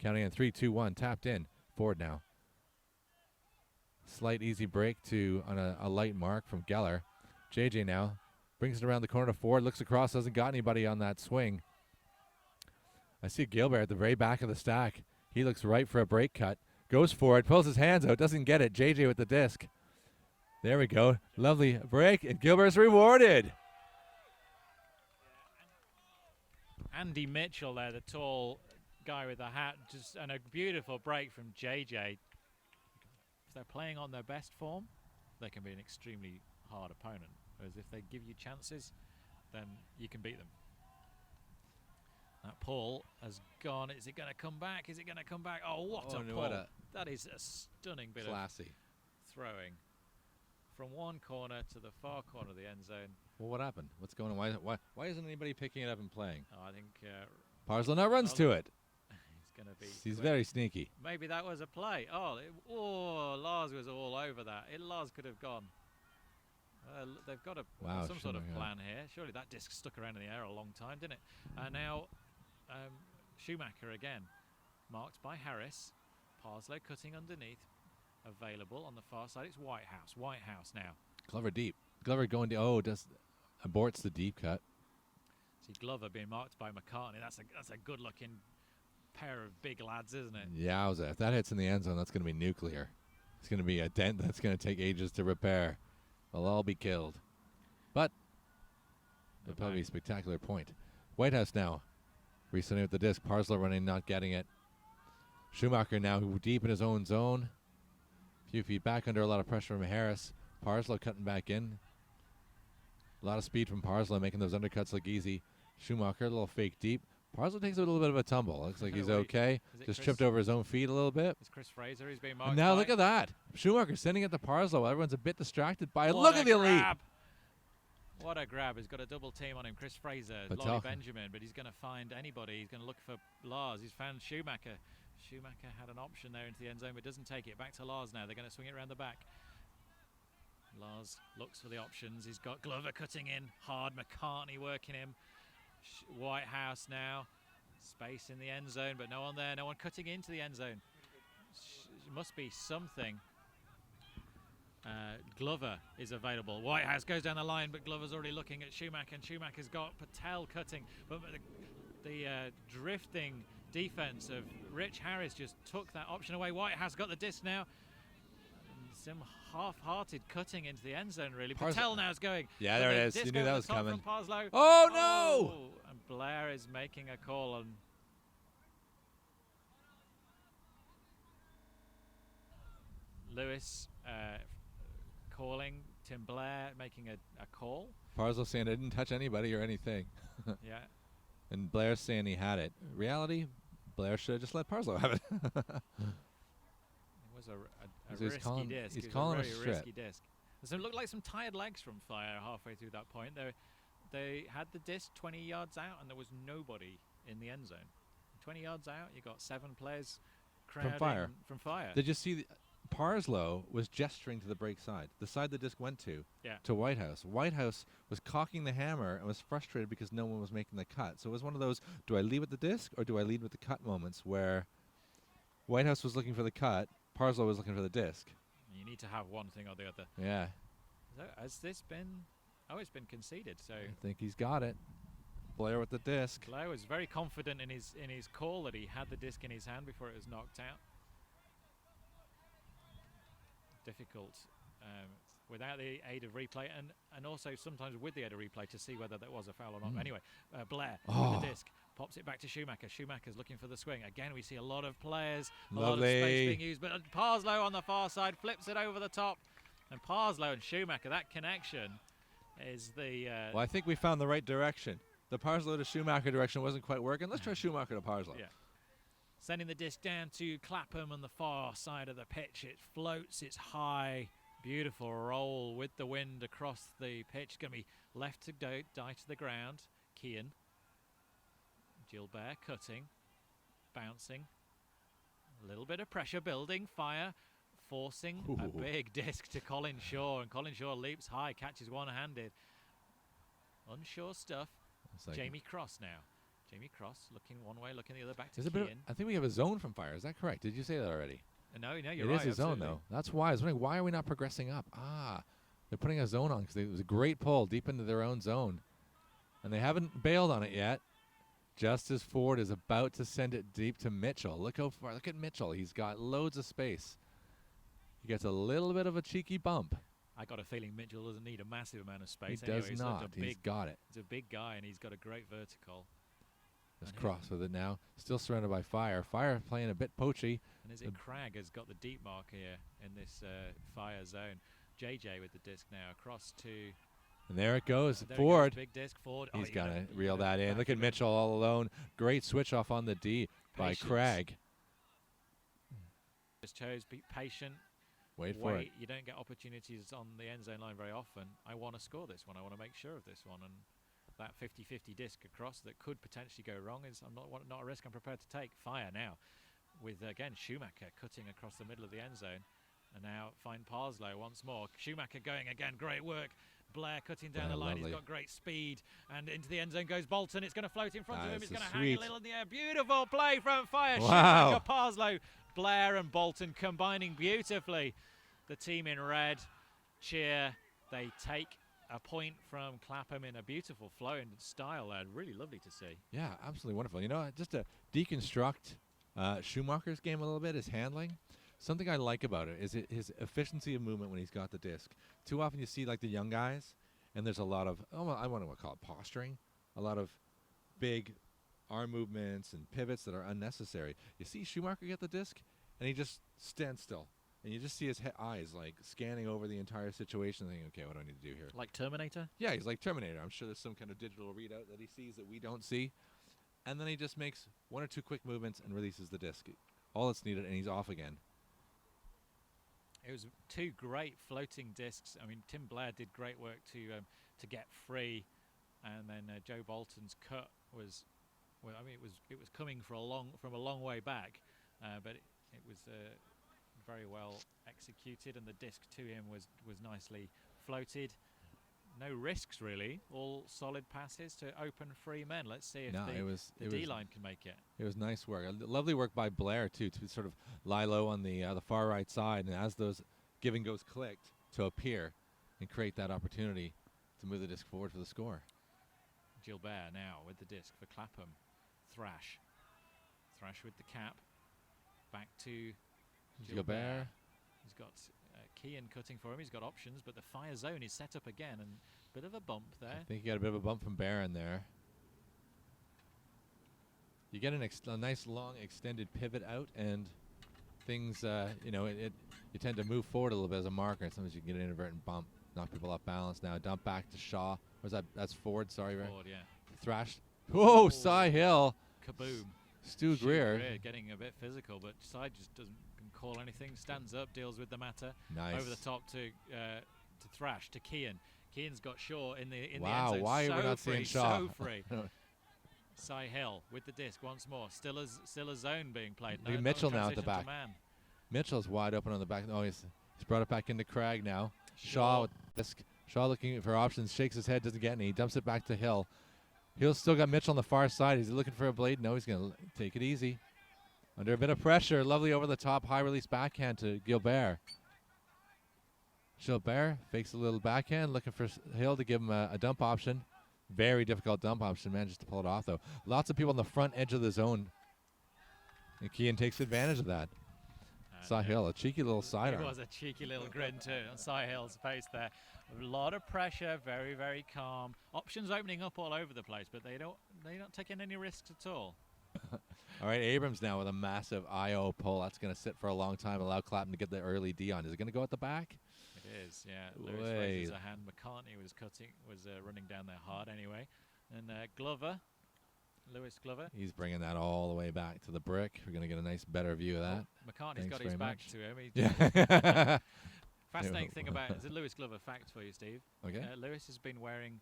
Counting in 3, 2, 1. Tapped in. Ford now. Slight easy break on a light mark from Geller. JJ now. Brings it around the corner to Ford. Looks across. Doesn't got anybody on that swing. I see Gilbert at the very back of the stack. He looks right for a break cut. Goes for it. Pulls his hands out. Doesn't get it. JJ with the disc. There we go. Lovely break. And Gilbert's rewarded. Andy Mitchell there, the tall guy with the hat. And a beautiful break from JJ. If they're playing on their best form, they can be an extremely hard opponent. Whereas if they give you chances, then you can beat them. That pull has gone. Is it going to come back? Is it going to come back? Oh, what a pull. That is a stunning bit of Classy. throwing from one corner to the far corner of the end zone. Well, what happened? What's going on? Why isn't anybody picking it up and playing? Oh, I think Parslow now runs to it. he's going to be. He's quick. very sneaky. Maybe that was a play. Lars was all over that. Lars could have gone. They've got some sort of plan here. Surely that disc stuck around in the air a long time, didn't it? Now Schumacher again, marked by Harris. Parslow cutting underneath. Available on the far side. It's Whitehouse. Whitehouse now. Glover deep. Glover going to aborts the deep cut. See Glover being marked by McCartney. That's a good looking pair of big lads, isn't it? Yowza. If that hits in the end zone, that's going to be nuclear. It's going to be a dent that's going to take ages to repair. They'll all be killed. But it'll probably be a spectacular point. Whitehouse now. Resending with the disc. Parslow running, not getting it. Schumacher now deep in his own zone. A few feet back under a lot of pressure from Harris. Parslow cutting back in. A lot of speed from Parslow, making those undercuts look easy. Schumacher, a little fake deep. Parslow takes a little bit of a tumble. Looks like he's okay. Just tripped over his own feet a little bit. It's Chris Fraser. He's being marked. And now look at that. Schumacher sending it to Parslow. Everyone's a bit distracted by it. What Look a at the lead. grab. What a grab. He's got a double team on him. Chris Fraser, Laurie Benjamin, but he's going to find anybody. He's going to look for Lars. He's found Schumacher. Schumacher had an option there into the end zone, but doesn't take it. Back to Lars now. They're going to swing it around the back. Lars looks for the options. He's got Glover cutting in hard. McCartney working him. Whitehouse now. Space in the end zone, but no one there. No one cutting into the end zone. Must be something. Glover is available. Whitehouse goes down the line, but Glover's already looking at Schumacher, and Schumacher's got Patel cutting. But the drifting defense of Rich Harris just took that option away. Whitehouse got the disc now. Some half-hearted cutting into the end zone, really. Patel now is going. Yeah, there it is. You knew that was coming. Oh, no! And Blair is making a call on. Lewis calling. Tim Blair making a call. Parslow saying I didn't touch anybody or anything. Yeah. And Blair's saying he had it. Reality, Blair should have just let Parslow have it. It was a risky disc. He's calling a strip. Risky disc. So it looked like some tired legs from Fire halfway through that point. They had the disc 20 yards out, and there was nobody in the end zone. 20 yards out, you got 7 players crowding from Fire. Did you see Parslow was gesturing to the break side, the side the disc went to Whitehouse. Whitehouse was cocking the hammer and was frustrated because no one was making the cut. So it was one of those, do I lead with the disc or do I lead with the cut moments where Whitehouse was looking for the cut, Parslow was looking for the disc. You need to have one thing or the other. Yeah. So has this been... Oh, it's been conceded. So I think he's got it. Blair with the disc. Blair was very confident in his call that he had the disc in his hand before it was knocked out. Difficult without the aid of replay, and also sometimes with the aid of replay to see whether that was a foul or not. Anyway, Blair with the disc pops it back to Schumacher. Schumacher's looking for the swing. Again, we see a lot of players, a lot of space being used, but Parslow on the far side flips it over the top. And Parslow and Schumacher, that connection is the... well, I think we found the right direction. The Parslow to Schumacher direction wasn't quite working. Let's try Schumacher to Parslow. Yeah. Sending the disc down to Clapham on the far side of the pitch. It floats, it's high, beautiful roll with the wind across the pitch. It's going to be left to die to the ground. Kean. Gilbert cutting, bouncing. A little bit of pressure building. Fire forcing a big disc to Colin Shaw, and Colin Shaw leaps high, catches one-handed. Unsure stuff. Jamie Cross now. Jamie Cross looking one way, looking the other, back to Kean. I think we have a zone from Fire. Is that correct? Did you say that already? No, you're right. It is a zone, though. That's why. I was wondering, why are we not progressing up? They're putting a zone on because it was a great pull deep into their own zone. And they haven't bailed on it yet. Just as Ford is about to send it deep to Mitchell. Look how far. Look at Mitchell. He's got loads of space. He gets a little bit of a cheeky bump. I got a feeling Mitchell doesn't need a massive amount of space. He does not. He's got it. He's a big guy, and he's got a great vertical. Just Cross with it now. Still surrounded by Fire. Fire playing a bit poachy. And is it Cragg has got the deep mark here in this Fire zone. JJ with the disc now. Across to... And there it goes. There Ford. Goes, big disc. Ford. He's got to reel that in. Look at Mitchell all alone. Great switch off on the D by Cragg. Just chose, be patient, Wait for it. You don't get opportunities on the end zone line very often. I want to score this one. I want to make sure of this one. And that 50-50 disc across that could potentially go wrong is not a risk I'm prepared to take. Fire now with, again, Schumacher cutting across the middle of the end zone. And now find Parslow once more. Schumacher going again. Great work. Blair cutting down the line. Lovely. He's got great speed. And into the end zone goes Bolton. It's going to float in front of him. It's going to hang sweet. a little in the air. Beautiful play from Fire. Wow. Schumacher, Parslow, Blair and Bolton combining beautifully. The team in red cheer. They take a point from Clapham in a beautiful flow and style there. Really lovely to see. Yeah, absolutely wonderful. You know, just to deconstruct Schumacher's game a little bit, his handling. Something I like about it is his efficiency of movement when he's got the disc. Too often you see like the young guys, and there's a lot of, I want to call it posturing, a lot of big arm movements and pivots that are unnecessary. You see Schumacher get the disc, and he just stands still. And you just see his eyes like scanning over the entire situation, thinking, okay, what do I need to do here? Like Terminator? Yeah, he's like Terminator. I'm sure there's some kind of digital readout that he sees that we don't see. And then he just makes one or two quick movements and releases the disc. All that's needed, and he's off again. It was two great floating discs. I mean, Tim Blair did great work to get free, and then Joe Bolton's cut was, well, I mean, it was coming from a long way back, but it was very well executed, and the disc to him was nicely floated. No risks really, all solid passes to open free men. Let's see if the D-line can make it. It was nice work. Lovely work by Blair too, to sort of lie low on the far right side, and as those give and goes clicked, to appear and create that opportunity to move the disc forward for the score. Gilbert now with the disc for Clapham. Thrash with the cap. Back to Gilbert. He's got Kean cutting for him. He's got options, but the fire zone is set up again, and a bit of a bump there. I think you got a bit of a bump from Barron there. You get a nice long extended pivot out, and things, you tend to move forward a little bit as a marker, and sometimes you can get an inadvertent bump, knock people off balance. Now dump back to Shaw. Was that's Ford? Sorry, right? Ford, yeah. Thrash. Whoa, Cy Hill. Kaboom. Stu Greer. Getting a bit physical, but Cy just doesn't call anything. Stands up, deals with the matter. Nice. Over the top to Thrash, to Kean. Kean's got Shaw in the end wow, zone. why are we not seeing Shaw? So free. Cy Hill with the disc once more. Still a zone being played. Look at Mitchell now at the back. Mitchell's wide open on the back. Oh, he's brought it back into Craig now. Shaw with disc. Shaw looking for options. Shakes his head, doesn't get any. He dumps it back to Hill. Hill's still got Mitchell on the far side. He's looking for a blade. No, he's going to take it easy. Under a bit of pressure. Lovely over the top. High release backhand to Gilbert. Gilbert fakes a little backhand. Looking for Hill to give him a dump option. Very difficult dump option. Manages to pull it off, though. Lots of people on the front edge of the zone. And Kean takes advantage of that. Cy Hill, a cheeky little sidearm. It was a cheeky little grin, too, on Cy Hill's face there. A lot of pressure, very, very calm. Options opening up all over the place, but they're not taking any risks at all. All right, Abrams now with a massive IO pull. That's going to sit for a long time, allow Clapham to get the early D on. Is it going to go at the back? It is, yeah. Lewis raises a hand. McCartney was running down there hard anyway. And Lewis Glover. He's bringing that all the way back to the brick. We're going to get a nice, better view of that. McCartney's got his back to him. Yeah. Fascinating thing about it is a Lewis Glover fact for you, Steve. Okay. Lewis has been wearing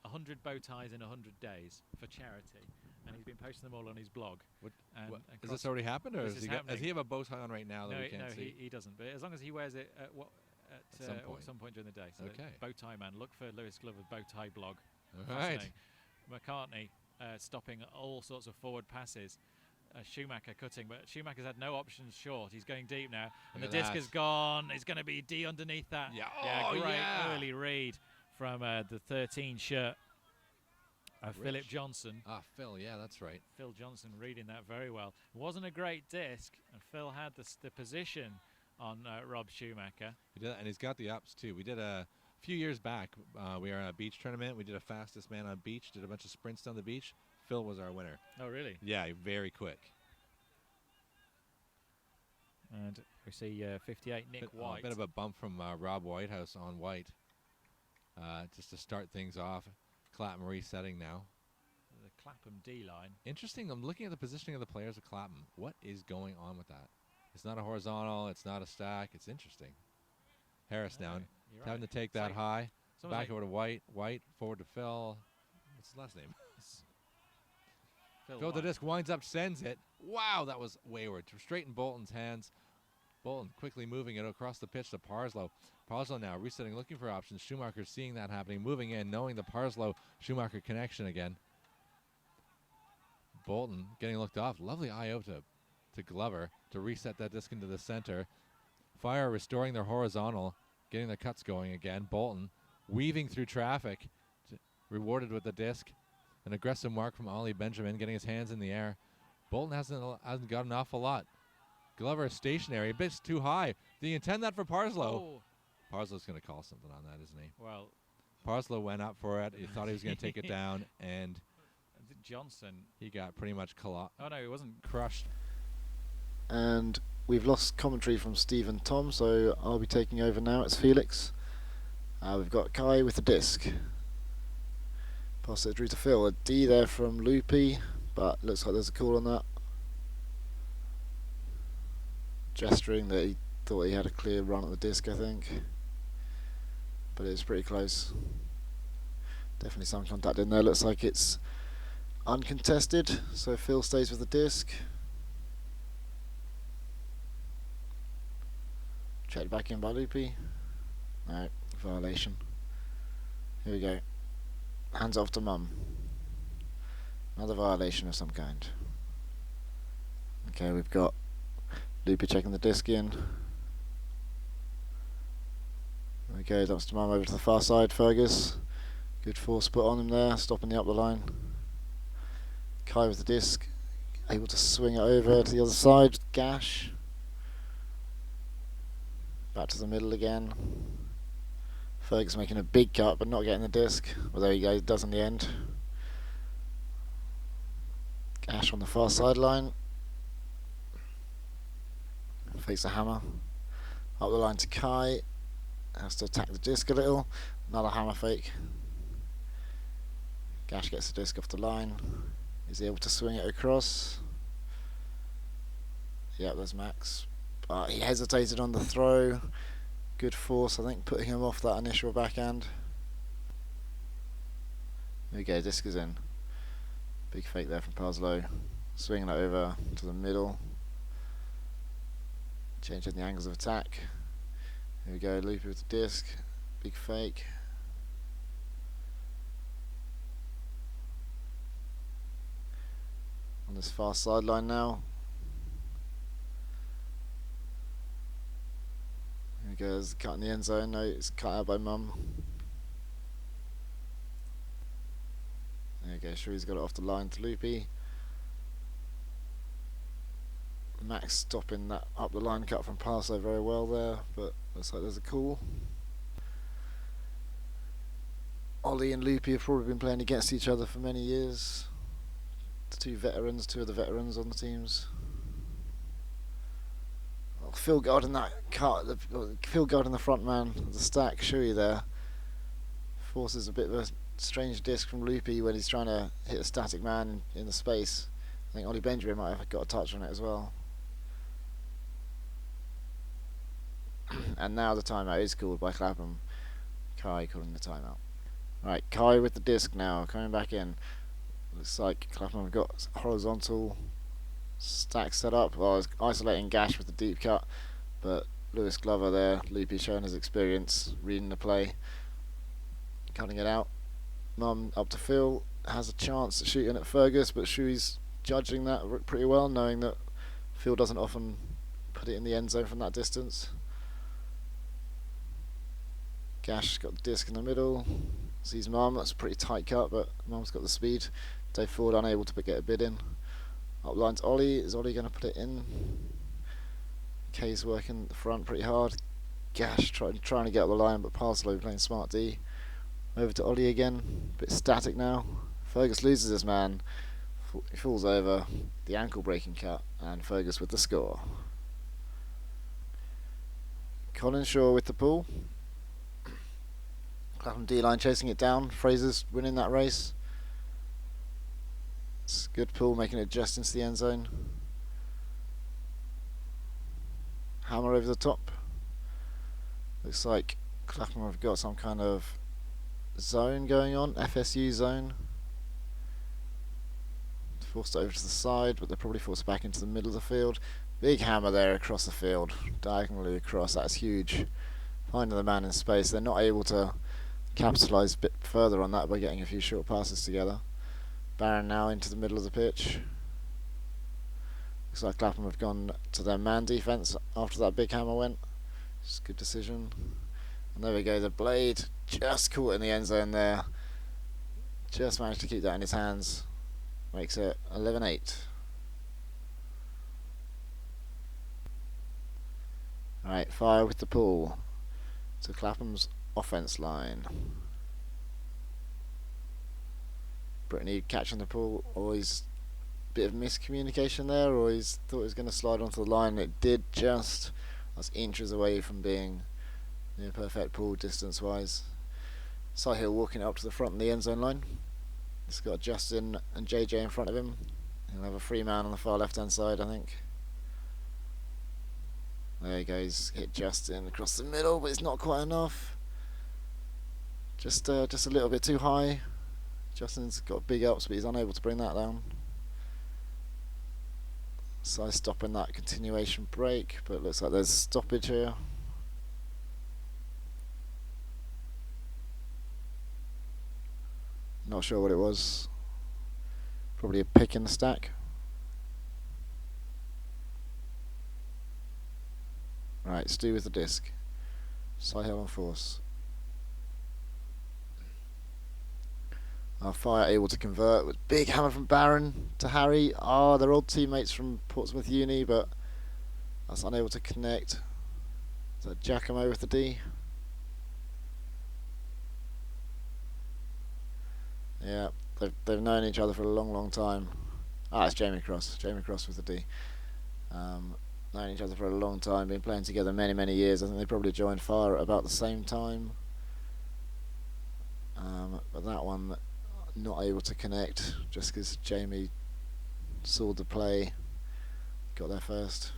100 bow ties in 100 days for charity, and he's been posting them all on his blog. Has this already happened, or does he have a bow tie on right now that we can't see? No, he doesn't. But as long as he wears it at some point during the day. So okay. Bow tie man. Look for Lewis Glover's bow tie blog. All right. McCartney stopping all sorts of forward passes. Schumacher cutting, but Schumacher's had no options short. He's going deep now, and the disc is gone. It's going to be D underneath that. Yeah, great early read from the 13 shirt of Philip Johnson. Phil, yeah, that's right. Phil Johnson reading that very well. It wasn't a great disc, and Phil had the position on Rob Schumacher. He did, and he's got the ups too. We did a few years back. We were at a beach tournament. We did a fastest man on beach. Did a bunch of sprints down the beach. Phil was our winner. Oh, really? Yeah, very quick. And we see 58 Nick White. A bit of a bump from Rob Whitehouse on White. Just to start things off. Clapham resetting now. The Clapham D-line. Interesting. I'm looking at the positioning of the players of Clapham. What is going on with that? It's not a horizontal. It's not a stack. It's interesting. Harris No, now you're having right. to take It's that like- high. it's almost Back like over to White. White forward to Phil. What's his last name? Phil the White. disc winds up, sends it. Wow, that was wayward. Straight in Bolton's hands. Bolton quickly moving it across the pitch to Parslow. Parslow now resetting, looking for options. Schumacher seeing that happening, moving in, knowing the Parslow-Schumacher connection again. Bolton getting looked off. Lovely IO to Glover to reset that disc into the center. Fire restoring their horizontal, getting the cuts going again. Bolton weaving through traffic, rewarded with the disc. An aggressive mark from Ollie Benjamin, getting his hands in the air. Bolton hasn't got an awful lot. Glover is stationary, a bit too high. Do you intend that for Parslow? Oh. Parslo's going to call something on that, isn't he? Well, Parslow went up for it. He thought he was going to take it down, and Johnson. he got pretty much Oh no, it wasn't. crushed. And we've lost commentary from Steve and Tom, so I'll be taking over now. It's Felix. We've got Kai with the disc. Pass it through to Phil. A D there from Loopy, but looks like there's a call on that. Gesturing that he thought he had a clear run at the disc, I think. But it's pretty close. Definitely some contact in there. Looks like it's uncontested, so Phil stays with the disc. Checked back in by Loopy. No, violation. Here we go. Hands off to Mum. Another violation of some kind. Okay, we've got Loopy checking the disc in. There we go, that's to Mum over to the far side. Fergus. Good force put on him there, stopping the up the line. Kai with the disc. Able to swing it over to the other side. Gash. Back to the middle again. Fergus making a big cut but not getting the disc. Well, there you go, it does in the end. Gash on the far sideline. Fakes a hammer. Up the line to Kai. Has to attack the disc a little. Another hammer fake. Gash gets the disc off the line. Is he able to swing it across? Yep, there's Max. But he hesitated on the throw. Good force, I think, putting him off that initial backhand. There we go, disc is in. Big fake there from Parslow. Swinging it over to the middle. Changing the angles of attack. Here we go, Loopy with the disc. Big fake. On this far sideline now. Here he goes, cut in the end zone. No, it's cut out by Mum. There you go, Shrew's got it off the line to Loopy. Max stopping that up the line cut from Parslow very well there, but looks like there's a call. Ollie and Loopy have probably been playing against each other for many years. The two of the veterans on the teams. Well, Phil guarding that cut, Phil guarding the front man of the stack, Shui there. Forces a bit of a strange disc from Loopy when he's trying to hit a static man in the space. I think Ollie Benjamin might have got a touch on it as well. And now the timeout is called by Clapham. Kai calling the timeout. Right, Kai with the disc now, coming back in. Looks like Clapham have got horizontal stack set up. Well, it's isolating Gash with the deep cut, but Lewis Glover there, Loopy showing his experience, reading the play, cutting it out. Mum up to Phil, has a chance at shooting at Fergus, but Shui's judging that pretty well, knowing that Phil doesn't often put it in the end zone from that distance. Gash got the disc in the middle. Sees Mum, that's a pretty tight cut, but Mum's got the speed. Dave Ford unable to get a bid in. Up lines Ollie. Is Ollie going to put it in? Kay's working the front pretty hard. Gash trying to get up the line, but Parslow playing smart D. Over to Ollie again. Bit static now. Fergus loses his man. He falls over. The ankle breaking cut, and Fergus with the score. Colin Shaw with the pull. Clapham D-line chasing it down. Fraser's winning that race. It's a good pull, making it just into the end zone. hammer over the top. Looks like Clapham have got some kind of zone going on, FSU zone. Forced it over to the side, but they're probably forced back into the middle of the field. Big hammer there across the field, diagonally across. That's huge. Finding the man in space. They're not able to capitalise a bit further on that by getting a few short passes together. Barron now into the middle of the pitch. Looks like Clapham have gone to their man defence after that big hammer went. It's a good decision. And there we go, the blade just caught in the end zone there. Just managed to keep that in his hands. Makes it 11-8. Alright, fire with the pull to Clapham's offence line. Brittany catching the pull, always a bit of miscommunication there, or he's thought he was going to slide onto the line. It did just. That's inches away from being near perfect pull distance wise. Hill walking up to the front in the end zone line. He's got Justin and JJ in front of him. He'll have a free man on the far left hand side, I think. There he goes, hit Justin across the middle, but it's not quite enough. Just a little bit too high. Justin's got big ups, but he's unable to bring that down. So stopping that continuation break, but it looks like there's stoppage here. Not sure what it was. Probably a pick in the stack. Right, Stu with the disc. Hill on force. Fire able to convert with big hammer from Barron to Harry. They're old teammates from Portsmouth Uni, but that's unable to connect. So Giacomo with the D. Yeah, they've known each other for a long time. It's Jamie Cross. Jamie Cross with the D. Known each other for a long time, been playing together many years. I think they probably joined Fire at about the same time. But that one not able to connect just because Jamie saw the play, got there first.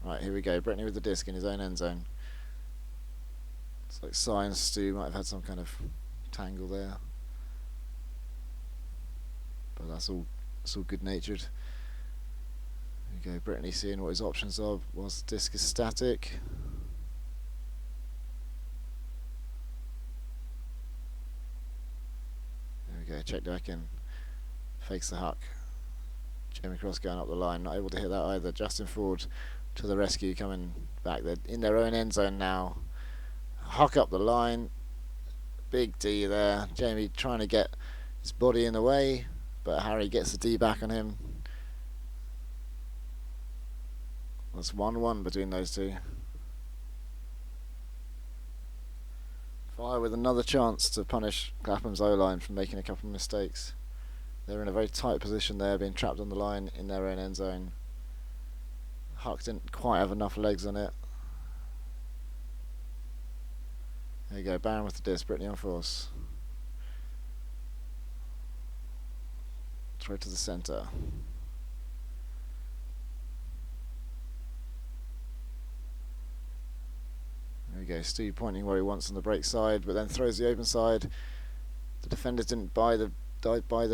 Right, here we go. Brittany with the disc in his own end zone. It's like Cy and Stu might have had some kind of tangle there, but that's all good natured. There we go. Brittany seeing what his options are whilst the disc is static. There we go, check back in. Fakes the huck. Jamie Cross going up the line, not able to hit that either. Justin Ford to the rescue, coming back. They're in their own end zone now. Huck up the line. Big D there. Jamie trying to get his body in the way, but Harry gets the D back on him. That's 1-1 between those two. Fire with another chance to punish Clapham's O-line for making a couple of mistakes. They're in a very tight position there, being trapped on the line in their own end zone. Huck didn't quite have enough legs on it. There you go, Barron with the disc, Brittany on force. Throw to the centre. There we go, Stu pointing where he wants on the break side, but then throws the open side. The defenders didn't buy the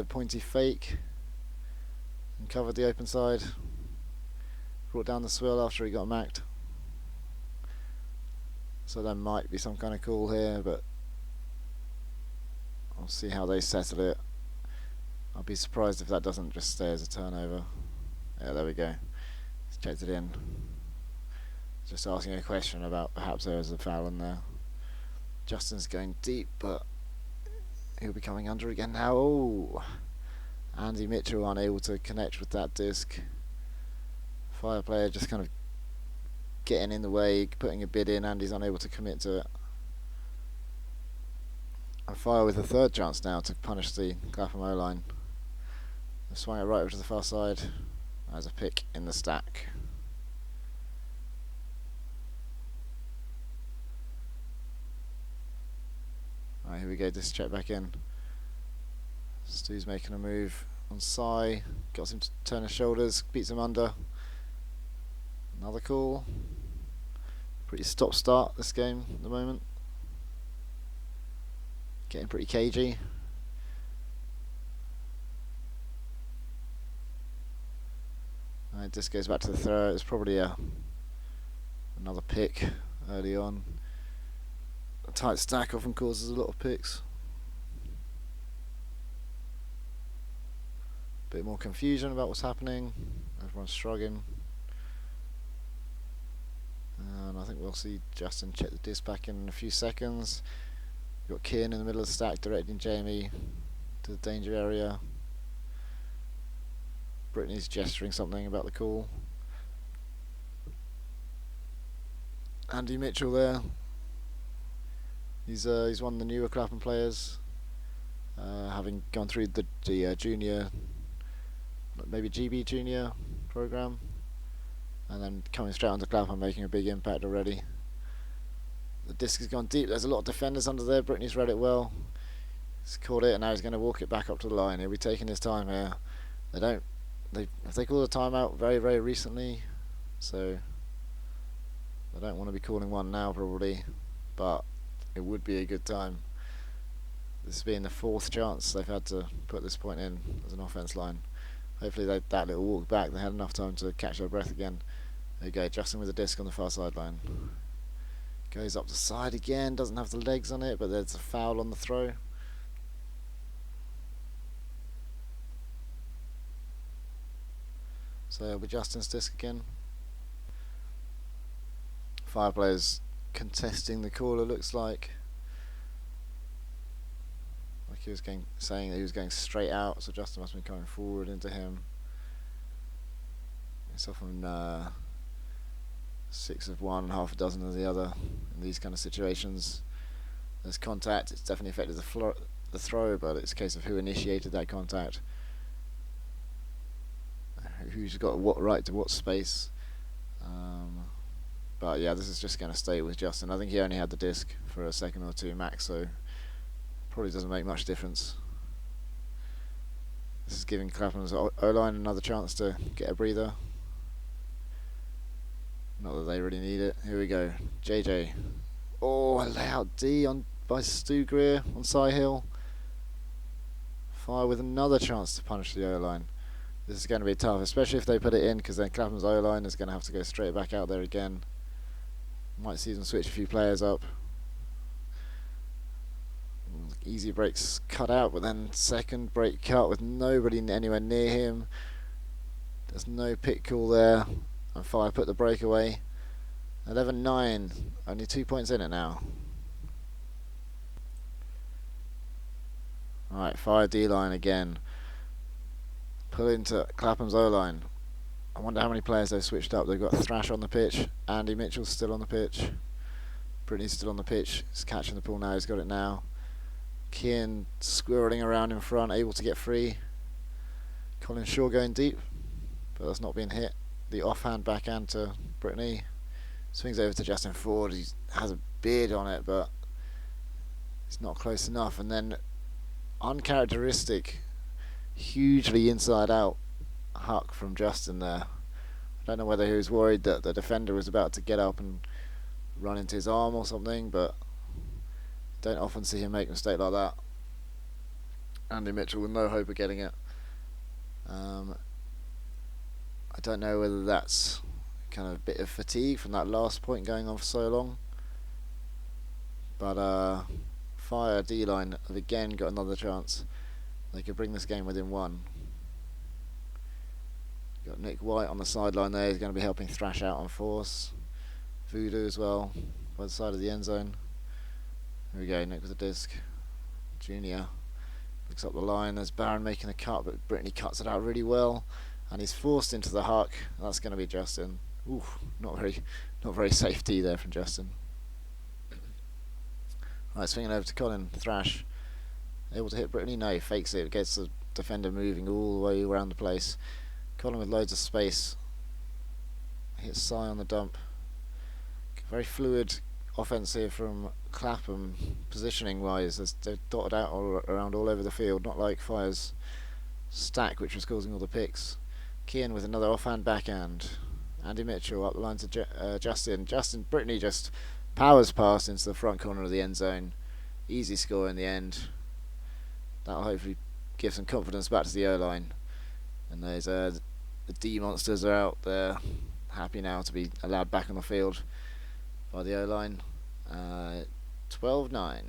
pointy fake and covered the open side. Brought down the swill after he got macked. So there might be some kind of call here, but I'll see how they settle it. I'll be surprised if that doesn't just stay as a turnover. Yeah, there we go. He's checked it in. Just asking a question about perhaps there was a foul in there. Justin's going deep, but he'll be coming under again now. Oh, Andy Mitchell unable to connect with that disc. Fire player just kind of getting in the way, putting a bid in. Andy's unable to commit to it. And Fire with a third chance now to punish the Clapham O-line. They swung it right over to the far side. As a pick in the stack. Right, here we go, this check back in. Stu's making a move on Cy, got him to turn his shoulders, beats him under. Another call. Pretty stop-start this game at the moment. Getting pretty cagey. This goes back to the throw. It's probably another pick early on. A tight stack often causes a lot of picks. Bit more confusion about what's happening. Everyone's shrugging. And I think we'll see Justin check the disc back in a few seconds. Got Kian in the middle of the stack directing Jamie to the danger area. Brittany's gesturing something about the call. Andy Mitchell there. He's one of the newer Clapham players, having gone through the junior, maybe GB junior program, and then coming straight onto Clapham, making a big impact already. The disc has gone deep. There's a lot of defenders under there. Brittany's read it well. He's caught it, and now he's going to walk it back up to the line. He'll be taking his time here. They called a timeout very, very recently, so they don't want to be calling one now probably, but it would be a good time. This being the 4th chance they've had to put this point in as an offense line. Hopefully that little walk back, they had enough time to catch their breath again. There you go, Justin with the disc on the far sideline. Goes up the side again, doesn't have the legs on it, but there's a foul on the throw. So it'll be Justin's disc again. 5 players contesting the call, it looks like. Like he was saying that he was going straight out, so Justin must have been coming forward into him. It's often 6 of one, half a dozen of the other in these kind of situations. There's contact, it's definitely affected the throw, but it's a case of who initiated that contact. Who's got what right to what space. But yeah, this is just going to stay with Justin. I think he only had the disc for a second or two max, so probably doesn't make much difference. This is giving Clapham's O-line another chance to get a breather. Not that they really need it. Here we go. JJ. Oh, a layout D by Stu Greer on Cy Hill. Fire with another chance to punish the O-line. This is going to be tough, especially if they put it in, because then Clapham's O-line is going to have to go straight back out there again. Might see them switch a few players up. Easy breaks cut out, but then second break cut with nobody anywhere near him. There's no pick call there, and Fire put the break away. 11-9, only 2 points in it now. Alright, Fire D-line again. Pull into Clapham's O-line. I wonder how many players they've switched up. They've got Thrash on the pitch. Andy Mitchell's still on the pitch. Brittany's still on the pitch. He's catching the ball now. He's got it now. Kian squirreling around in front, able to get free. Colin Shaw going deep, but that's not being hit. The offhand backhand to Brittany. Swings over to Justin Ford. He has a beard on it, but it's not close enough. And then uncharacteristic, hugely inside out huck from Justin there. I don't know whether he was worried that the defender was about to get up and run into his arm or something, but don't often see him make a mistake like that. Andy Mitchell with no hope of getting it. I don't know whether that's kind of a bit of fatigue from that last point going on for so long, but Fire D-line have again got another chance. They could bring this game within 1. Got Nick White on the sideline there. He's going to be helping Thrash out on force. Voodoo as well by the side of the end zone. Here we go, Nick with the disc. Junior looks up the line. There's Barron making a cut, but Brittany cuts it out really well, and he's forced into the huck. That's going to be Justin. Ooh, not very safety there from Justin. Right, swinging over to Colin. Thrash able to hit Brittany? No, he fakes it. Gets the defender moving all the way around the place. Colin with loads of space. Hits Cy on the dump. Very fluid offense here from Clapham, positioning wise, as they're dotted out around all over the field, not like Fire's stack which was causing all the picks. Kian with another offhand backhand. Andy Mitchell up the line to Justin. Brittany just powers past into the front corner of the end zone. Easy score in the end. That'll hopefully give some confidence back to the O-line. And there's the D monsters are out there, happy now to be allowed back on the field by the O-line. 12-9.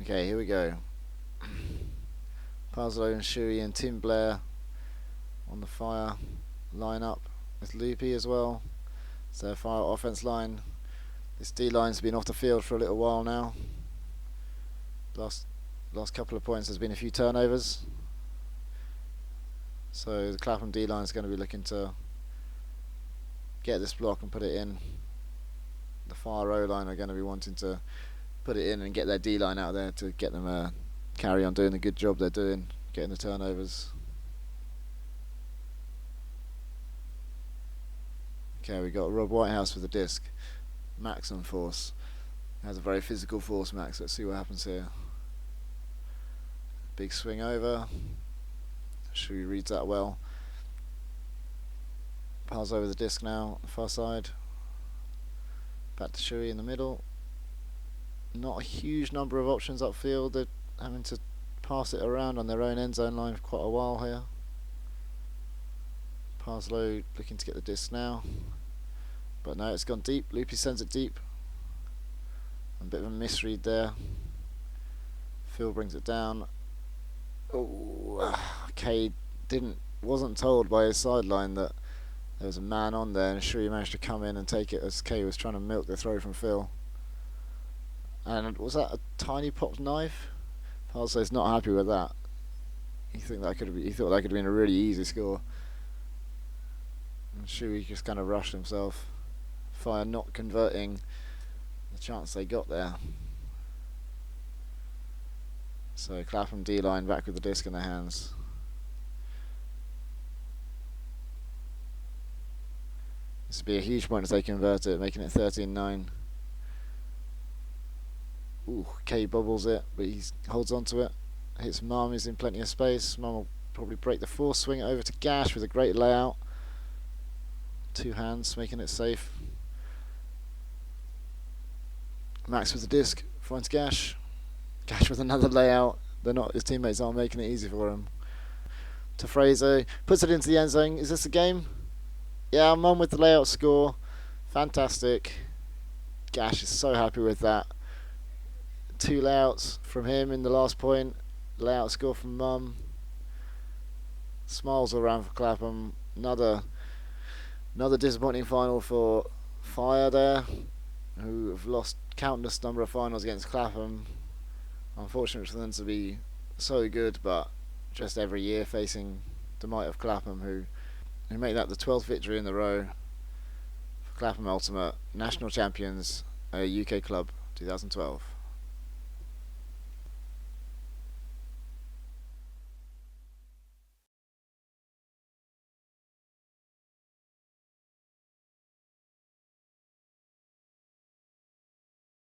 Okay, here we go. Parslow and Shuey and Tim Blair on the Fire line up with Loopy as well. So Fire offense line. This D line's been off the field for a little while now. Last couple of points there's been a few turnovers. So the Clapham D line is going to be looking to get this block and put it in. The Fire O line are going to be wanting to put it in and get their D line out there to get them carry on doing the good job they're doing, getting the turnovers. Okay, we got Rob Whitehouse with the disc. Max on force. Has a very physical force, Max. Let's see what happens here. Big swing over. Shuey reads that well. Pass over the disc now, far side. Back to Shuey in the middle. Not a huge number of options upfield. They're having to pass it around on their own end zone line for quite a while here. Parslow looking to get the disc now. But no, it's gone deep. Loopy sends it deep. A bit of a misread there. Phil brings it down. Oh, Kay wasn't told by his sideline that there was a man on there, and Shuey managed to come in and take it as Kay was trying to milk the throw from Phil. And was that a tiny popped knife? Parslow's not happy with that. He thought that could have been a really easy score. And Shuey just kind of rushed himself. Fire not converting the chance they got there. So Clapham D-line back with the disc in their hands. This would be a huge point if they convert it, making it 13-9. Ooh, Kay bobbles it, but he holds on to it. Hits Mum, he's in plenty of space. Mum will probably break the force, swing it over to Gash with a great layout. Two hands, making it safe. Max with the disc, finds Gash. Gash with another layout. His teammates aren't making it easy for him. To Fraser, puts it into the end zone. Is this a game? Yeah, Mum with the layout score. Fantastic. Gash is so happy with that. 2 layouts from him in the last point. Layout score from Mum. Smiles all around for Clapham. Another disappointing final for Fire there, who have lost countless number of finals against Clapham. Unfortunate for them to be so good, but just every year facing the might of Clapham, who make that the 12th victory in the row for Clapham Ultimate, national champions, UK club 2012.